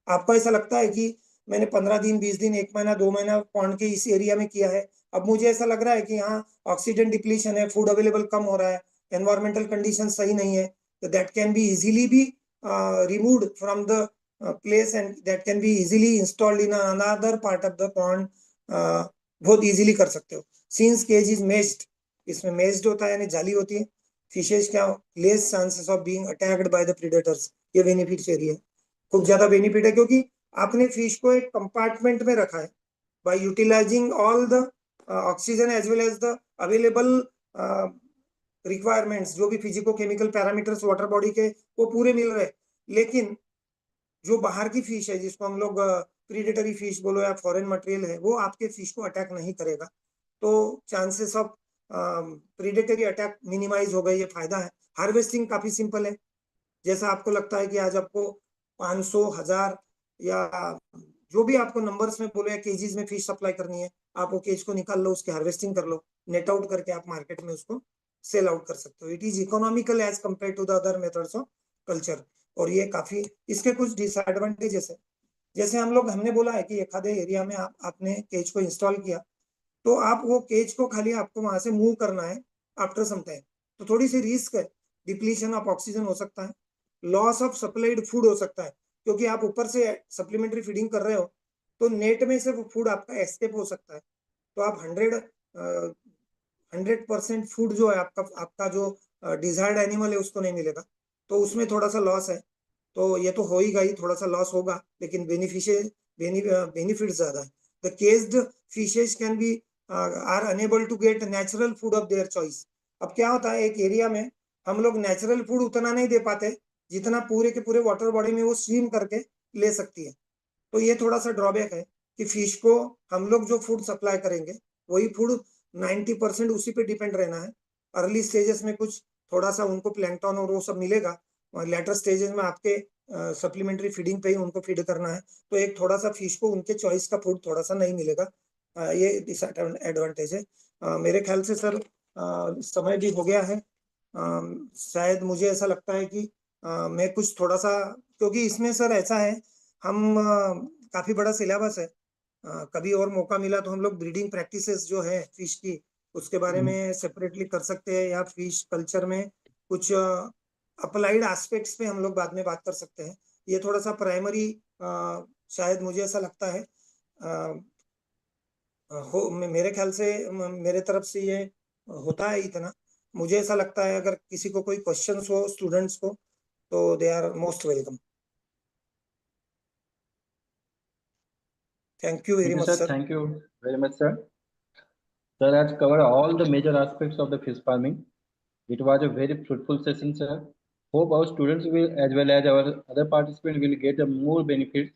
आपको ऐसा लगता है कि मैंने 15 दिन, 20 दिन, 1 महीना, 2 महीना पॉन्ड के इस एरिया में किया है, अब मुझे ऐसा लग रहा है कि यहाँ ऑक्सीजन डिप्लीशन है, फूड अवेलेबल कम हो रहा है, एनवायरमेंटल कंडीशन सही नहीं है, तो that can be easily be removed from the place and that can be easily installed in another part of the pond। बहुत इजीली कर सकते हो। since cage is meshed, इसमें meshed होता है यानी जाली होती है, फिशेज क्या less chances of being attacked by the predators. ये बेनिफिट एरिया है, खूब ज्यादा बेनिफिट है, क्योंकि आपने फिश को एक कंपार्टमेंट में रखा है। By utilizing all the oxygen as well as the available requirements, जो भी physico chemical parameters water body के वो पूरे मिल रहे, लेकिन जो बाहर की फिश है जिसको हम लोग प्रीडेटरी फिश बोलो या फॉरेन मटेरियल है, वो आपके फिश को अटैक नहीं करेगा, तो chances of predatory attack minimize हो गए, ये फायदा है। हार्वेस्टिंग काफी सिंपल है। जैसा आपको लगता है कि आज आपको 500, 1000 या जो भी आपको नंबर्स में बोलो या केजीज में फिश सप्लाई करनी है, आप वो केज को निकाल लो, उसकी हार्वेस्टिंग कर लो, नेट आउट करके आप मार्केट में उसको सेल आउट कर सकते हो। It is economical as compare to the other methods of culture. और ये काफी, इसके कुछ डिसएडवांटेजेस है। जैसे हमने बोला है कि एक आधे एरिया में आपने केज को इंस्टॉल किया, तो आप वो केज को खाली आपको वहां से मूव करना है आफ्टर सम टाइम, तो थोड़ी सी रिस्क है, डिप्लीशन ऑफ ऑक्सीजन हो सकता है, लॉस ऑफ सप्लाइड फूड हो सकता है, क्योंकि आप ऊपर से सप्लीमेंट्री फीडिंग कर रहे हो तो नेट में से वो फूड आपका एस्केप हो सकता है, तो आप 100% फूड जो है आपका जो डिजायर्ड एनिमल है उसको नहीं मिलेगा, तो उसमें थोड़ा सा लॉस है। तो ये तो हो ही गई, थोड़ा सा लॉस होगा, लेकिन बेनिफिट ज्यादा है। The caged fishes can be are enable to get natural food of their choice. अब क्या होता है, एक एरिया में हम लोग नेचुरल फूड उतना नहीं दे पाते जितना पूरे के पूरे वाटर बॉडी में वो स्विम करके ले सकती है, तो ये थोड़ा सा ड्रॉबैक है कि फिश को हम लोग जो फूड सप्लाई करेंगे वही फूड 90% उसी पे डिपेंड रहना है। अर्ली स्टेजेस में कुछ थोड़ा सा उनको प्लैंकटन और वो सब मिलेगा, और लेटर स्टेजेस में आपके सप्लीमेंट्री फीडिंग पे ही उनको फीड करना है, तो एक थोड़ा सा फिश को उनके चॉइस का फूड थोड़ा सा नहीं मिलेगा। ये डिसएडवांटेज है। मेरे ख्याल से सर समय भी हो गया है। शायद मुझे ऐसा लगता है कि मैं कुछ थोड़ा सा, क्योंकि इसमें सर ऐसा है, हम काफी बड़ा सिलेबस है, कभी और मौका मिला तो हम लोग ब्रीडिंग प्रैक्टिसेस जो है फिश की उसके बारे में सेपरेटली कर सकते हैं, या फिश कल्चर में कुछ अप्लाइड एस्पेक्ट्स पे हम लोग बाद में बात कर सकते हैं। ये थोड़ा सा प्राइमरी शायद मुझे ऐसा लगता है मेरे ख्याल से मेरे तरफ से ये होता है इतना। मुझे ऐसा लगता है अगर किसी को कोई क्वेश्चंस हो स्टूडेंट्स को, तो they are most welcome. Thank you very much, sir. Thank you very much, sir. Sir has covered all the major aspects of the fish farming. It was a very fruitful session, sir. Hope our students will, as well as our other participants, will get more benefits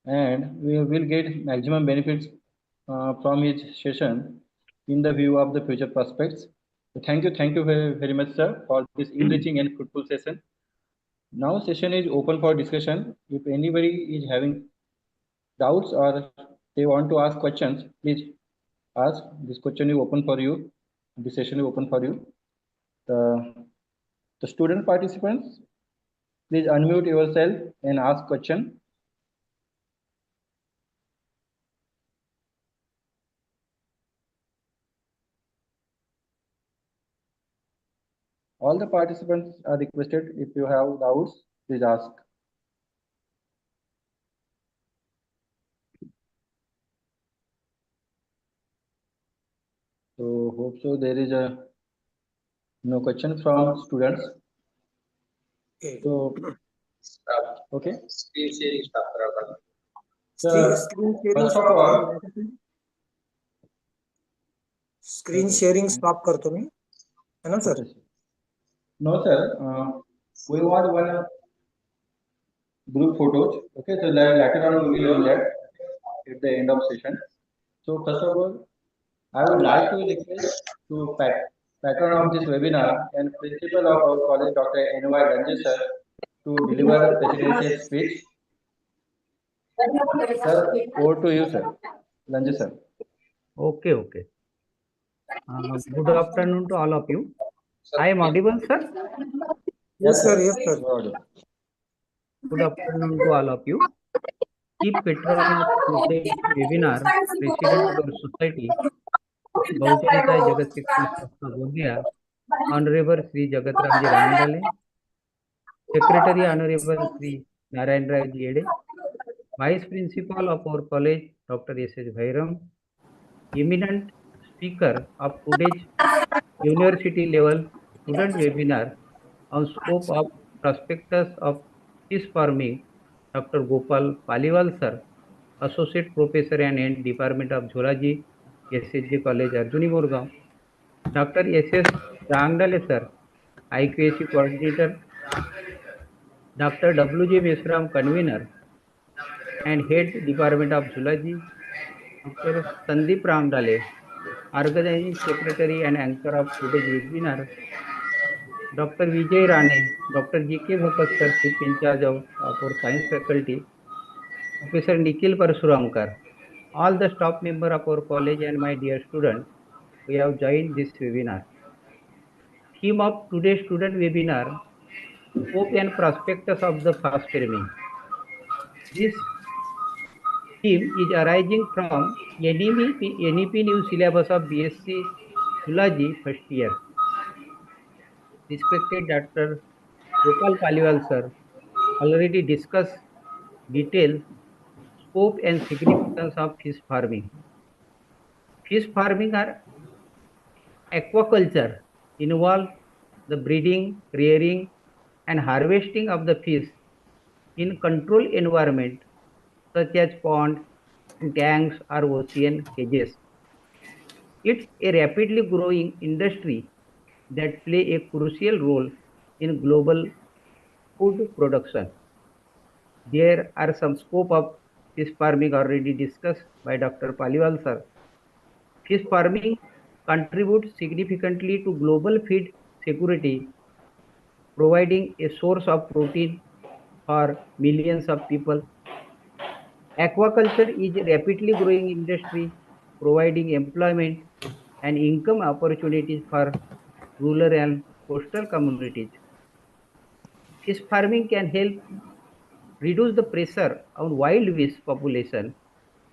and we will get maximum benefits from each session in the view of the future prospects. So thank you very, very much, sir, for this enriching and fruitful session. Now session is open for discussion. If anybody is having doubts or they want to ask questions, please ask. This question is open for you. This session is open for you. The student participants, Please unmute yourself and ask question. All the participants are requested, if you have doubts, please ask. So hope so there is no question from students. Okay. So okay. Screen sharing stop करा पड़ा. Screen sharing First of stop all, करा. Screen sharing stop करतो मी, है ना sir? No sir, we want one group photos. Okay, so later on we will do that at the end of session. So first of all, I would like to request to patron of this webinar and principal of our college, Dr. N.Y. Ranjit sir, to deliver presidential speech. Sir, over to you, sir. Ranjit sir. Okay. Good afternoon to all of you. I am audible, sir? Yes sir, yes sir. Good afternoon to all of you. Chief patron of today's webinar, President of our Society, Baujan Hitai Jagat Shikshan Sanstha Gondia, Honorable Sri Jagatramji Rangdale, Secretary Honorable Sri Narayan Rai Ede, Vice Principal of our college, Dr. S.H. Bhairam, eminent speaker of today's university level student webinar on scope of prospectus of fish farming, Dr. Gopal Paliwal sir, Associate Professor and Department of Zoology, SSG College, Arjuni Morgaon, Dr. S.S. Rangdale sir, IQAC Coordinator, Dr. W.J. Mesram, Convener and Head Department of Zoology, Dr. Sandeep Rangdale, Organizing Secretary and Anchor of today's webinar, Dr. Vijay Rane, Dr. G.K. Bhakat sir, Chief in charge of our Science Faculty, Professor Nikhil Parsuramkar, all the staff members of our college and my dear students, we have joined this webinar. Theme of today's student webinar, Scope and Prospectus of the Fish Farming. This theme is arising from NEP new syllabus of BSc Zoology first year. Respected Dr. Gopal Paliwal sir already discussed details, scope and significance of fish farming. Fish farming or aquaculture involves the breeding, rearing and harvesting of the fish in controlled environment such as ponds, tanks or ocean cages. It's a rapidly growing industry that plays a crucial role in global food production. There are some scope of fish farming already discussed by Dr. Paliwal sir. Fish farming contributes significantly to global feed security, providing a source of protein for millions of people. Aquaculture is a rapidly growing industry, providing employment and income opportunities for rural and coastal communities. Fish farming can help reduce the pressure on wild fish population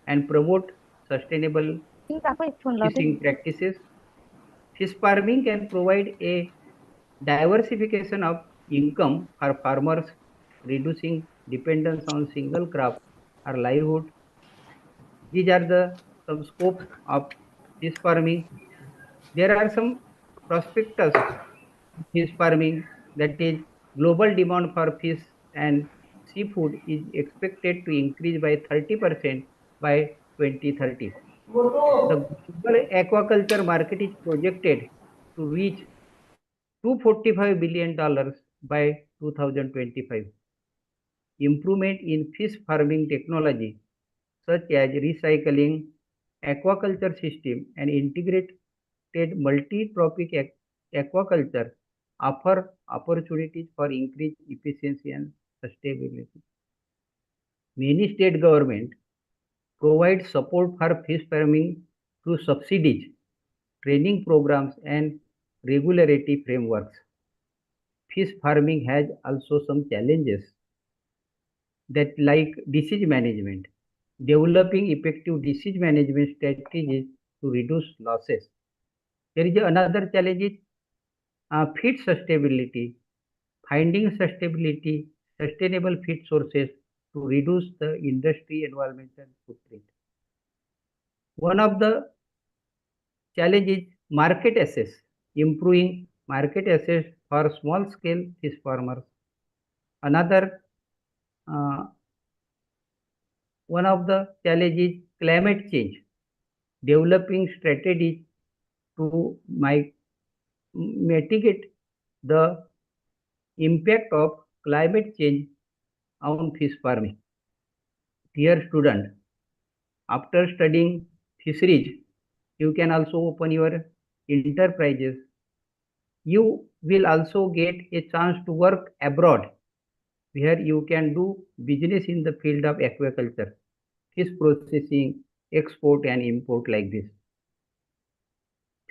and promote sustainable fishing practices. Fish farming can provide a diversification of income for farmers, reducing dependence on single crop or livelihood. These are some scopes of fish farming. There are some prospectus fish farming, that is, global demand for fish and seafood is expected to increase by 30% by 2030. The global aquaculture market is projected to reach $245 billion by 2025. Improvement in fish farming technology such as recycling, aquaculture system and integrated multi-trophic aquaculture offer opportunities for increased efficiency and sustainability. Many state governments provide support for fish farming through subsidies, training programs and regulatory frameworks. fish farming has also some challenges that like disease management, developing effective disease management strategies to reduce losses. There is another challenge is feed sustainability, finding sustainable feed sources to reduce the industry environmental footprint. One of the challenges is market access, improving market access for small scale fish farmers. Another one of the challenges is climate change, developing strategies to mitigate the impact of climate change on fish farming. Dear student, after studying fisheries, you can also open your enterprises. You will also get a chance to work abroad, where you can do business in the field of aquaculture, fish processing, export and import like this.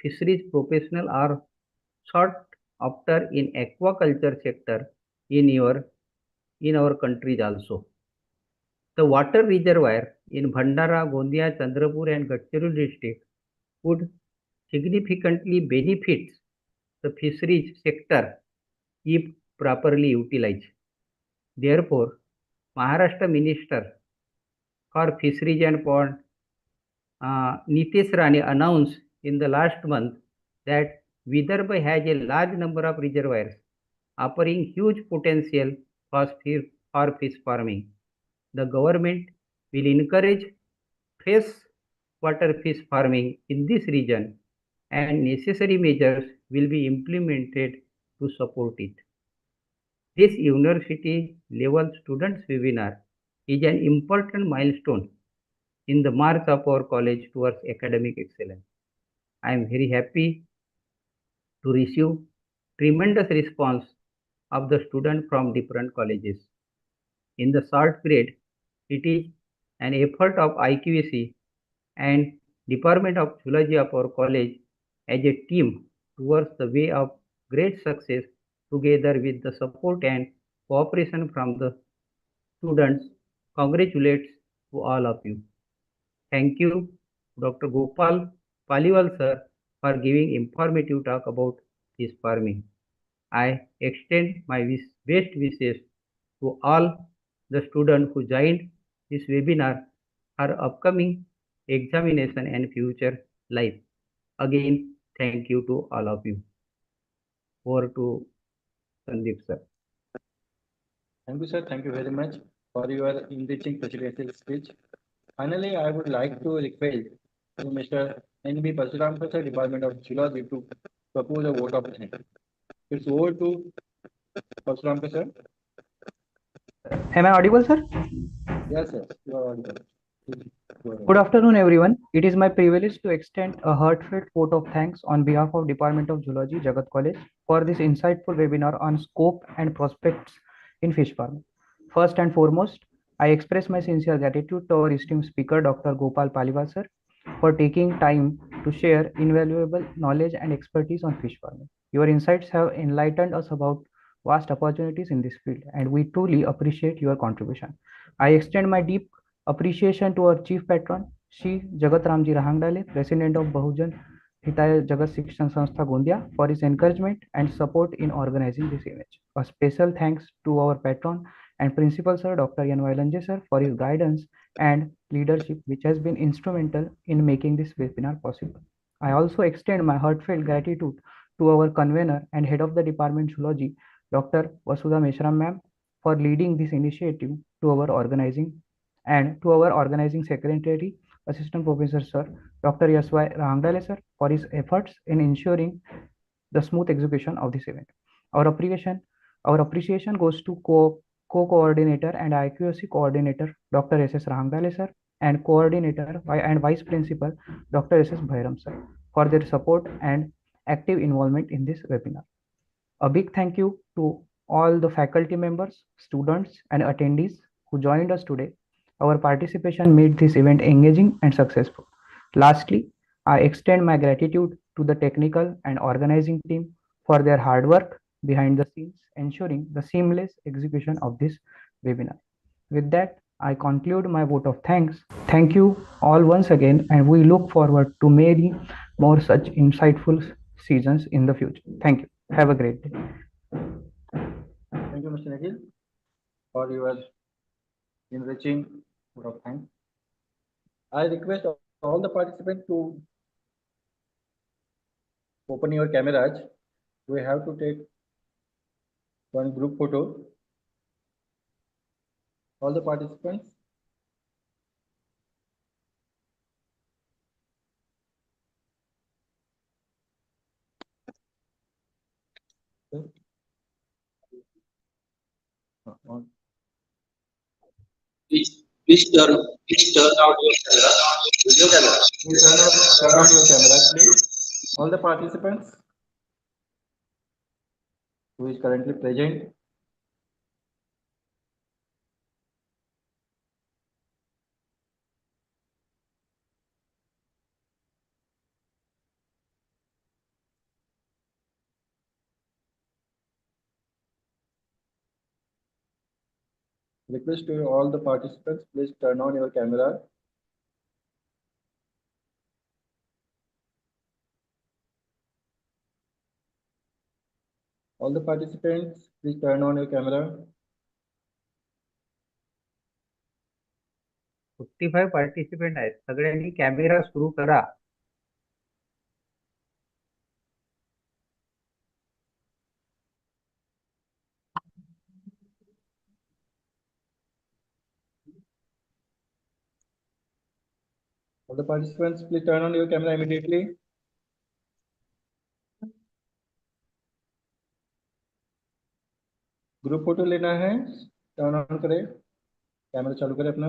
Fisheries professionals are sought after in aquaculture sector in our countries also. The water reservoir in Bhandara, Gondia, Chandrapur and Gadchiroli district would significantly benefit the fisheries sector if properly utilized. Therefore, Maharashtra Minister for Fisheries and Pond, Nitesh Rane announced in the last month that Vidarbha has a large number of reservoirs offering huge potential for fish farming. The government will encourage freshwater fish farming in this region and necessary measures will be implemented to support it. This university level students webinar is an important milestone in the march of our college towards academic excellence. I am very happy to receive tremendous response of the students from different colleges. In the short period, it is an effort of IQAC and Department of Zoology of our college as a team towards the way of great success together with the support and cooperation from the students. Congratulations to all of you. Thank you, Dr. Gopal Paliwal sir, for giving informative talk about fish farming. I extend my best wishes to all the students who joined this webinar for upcoming examination and future life. Again, thank you to all of you. Over to Sandeep sir. Thank you, sir. Thank you very much for your enriching facilitated speech. Finally, I would like to request to Mr. N.B. Parsuram sir, Department of Zoology, to propose a vote of thanks. It's over to Parsuram sir. Am I audible, sir? Yes, sir. You are audible. Good afternoon, everyone. It is my privilege to extend a heartfelt vote of thanks on behalf of Department of Zoology, Jagat College, for this insightful webinar on scope and prospects in fish farming. First and foremost, I express my sincere gratitude to our esteemed speaker, Dr. Gopal Paliwal sir, for taking time to share invaluable knowledge and expertise on fish farming. Your insights have enlightened us about vast opportunities in this field, and we truly appreciate your contribution. I extend my deep appreciation to our chief patron, Shri Jagat Ramji Rahangdale, President of Bahujan Hitaya Jagat Shikshan Sanstha Gondia, for his encouragement and support in organizing this event. A special thanks to our patron and principal sir, Dr. Yan Vailanje sir, for his guidance and leadership, which has been instrumental in making this webinar possible. I also extend my heartfelt gratitude to our convener and head of the Department of Zoology, Dr. Vasudha Meshram ma'am, for leading this initiative, to our organizing secretary, Assistant Professor Sir, Dr. S.Y. Rahangdale sir, for his efforts in ensuring the smooth execution of this event. Our appreciation goes to co-coordinator and IQAC coordinator, Dr. S.S. Rahangdale sir, and coordinator and vice principal, Dr. S.S. Bhairam sir, for their support and active involvement in this webinar. A big thank you to all the faculty members, students, and attendees who joined us today. Our participation made this event engaging and successful. Lastly, I extend my gratitude to the technical and organizing team for their hard work, behind the scenes, ensuring the seamless execution of this webinar. With that, I conclude my vote of thanks. Thank you all once again, and we look forward to many more such insightful seasons in the future. Thank you. Have a great day. Thank you, Mr. Nikhil, for your enriching vote of thanks. I request all the participants to open your cameras. We have to take one group photo. All the participants. Okay. On. Please turn out your camera. Video camera. Please turn on your cameras, please. All the participants who is currently present. Request to all the participants, please turn on your camera. All the participants, please turn on your camera. 55 participant आहेत. सगळ्यांनी camera सुरू करा. All the participants, please turn on your camera immediately. Group photo लेना है, turn on करें, camera चालू करें अपना.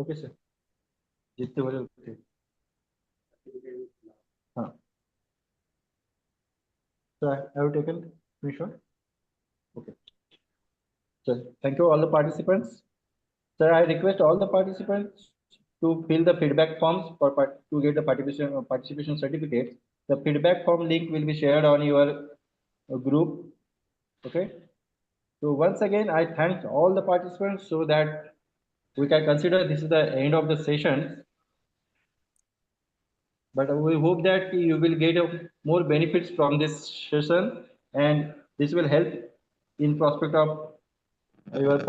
ओके सर, जितने बजे उठे. हाँ. So have you taken screenshot? Okay. Sir, thank you all the participants. Sir, I request all the participants to fill the feedback forms to get the participation certificate. The feedback form link will be shared on your group. Okay. So once again, I thank all the participants so that we can consider this is the end of the session. But we hope that you will get more benefits from this session, and this will help in prospect of your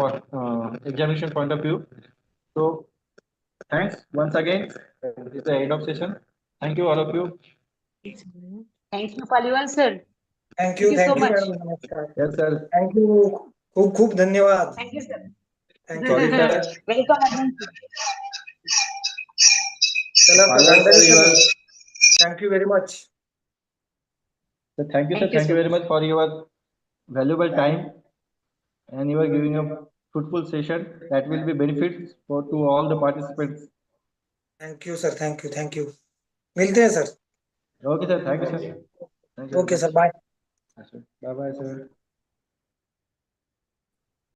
examination point of view. So thanks once again. This is the end of session. Thank you all of you. Thank you, Paliwal sir. Thank you so much. madam. Yes, sir. Thank you. खूप धन्यवाद. Thank you, sir. Thank Sorry, you. sir. Welcome again. चला Paliwal sir, you are- Thank you very much. So thank you, sir. Thank you very much for your valuable time, and you are giving a fruitful session that will be benefits to all the participants. Thank you, sir. Thank you. Thank you. मिलते हैं sir. Okay, sir. Thank you, sir. Thank you. Okay, sir. Bye. Bye, bye, sir.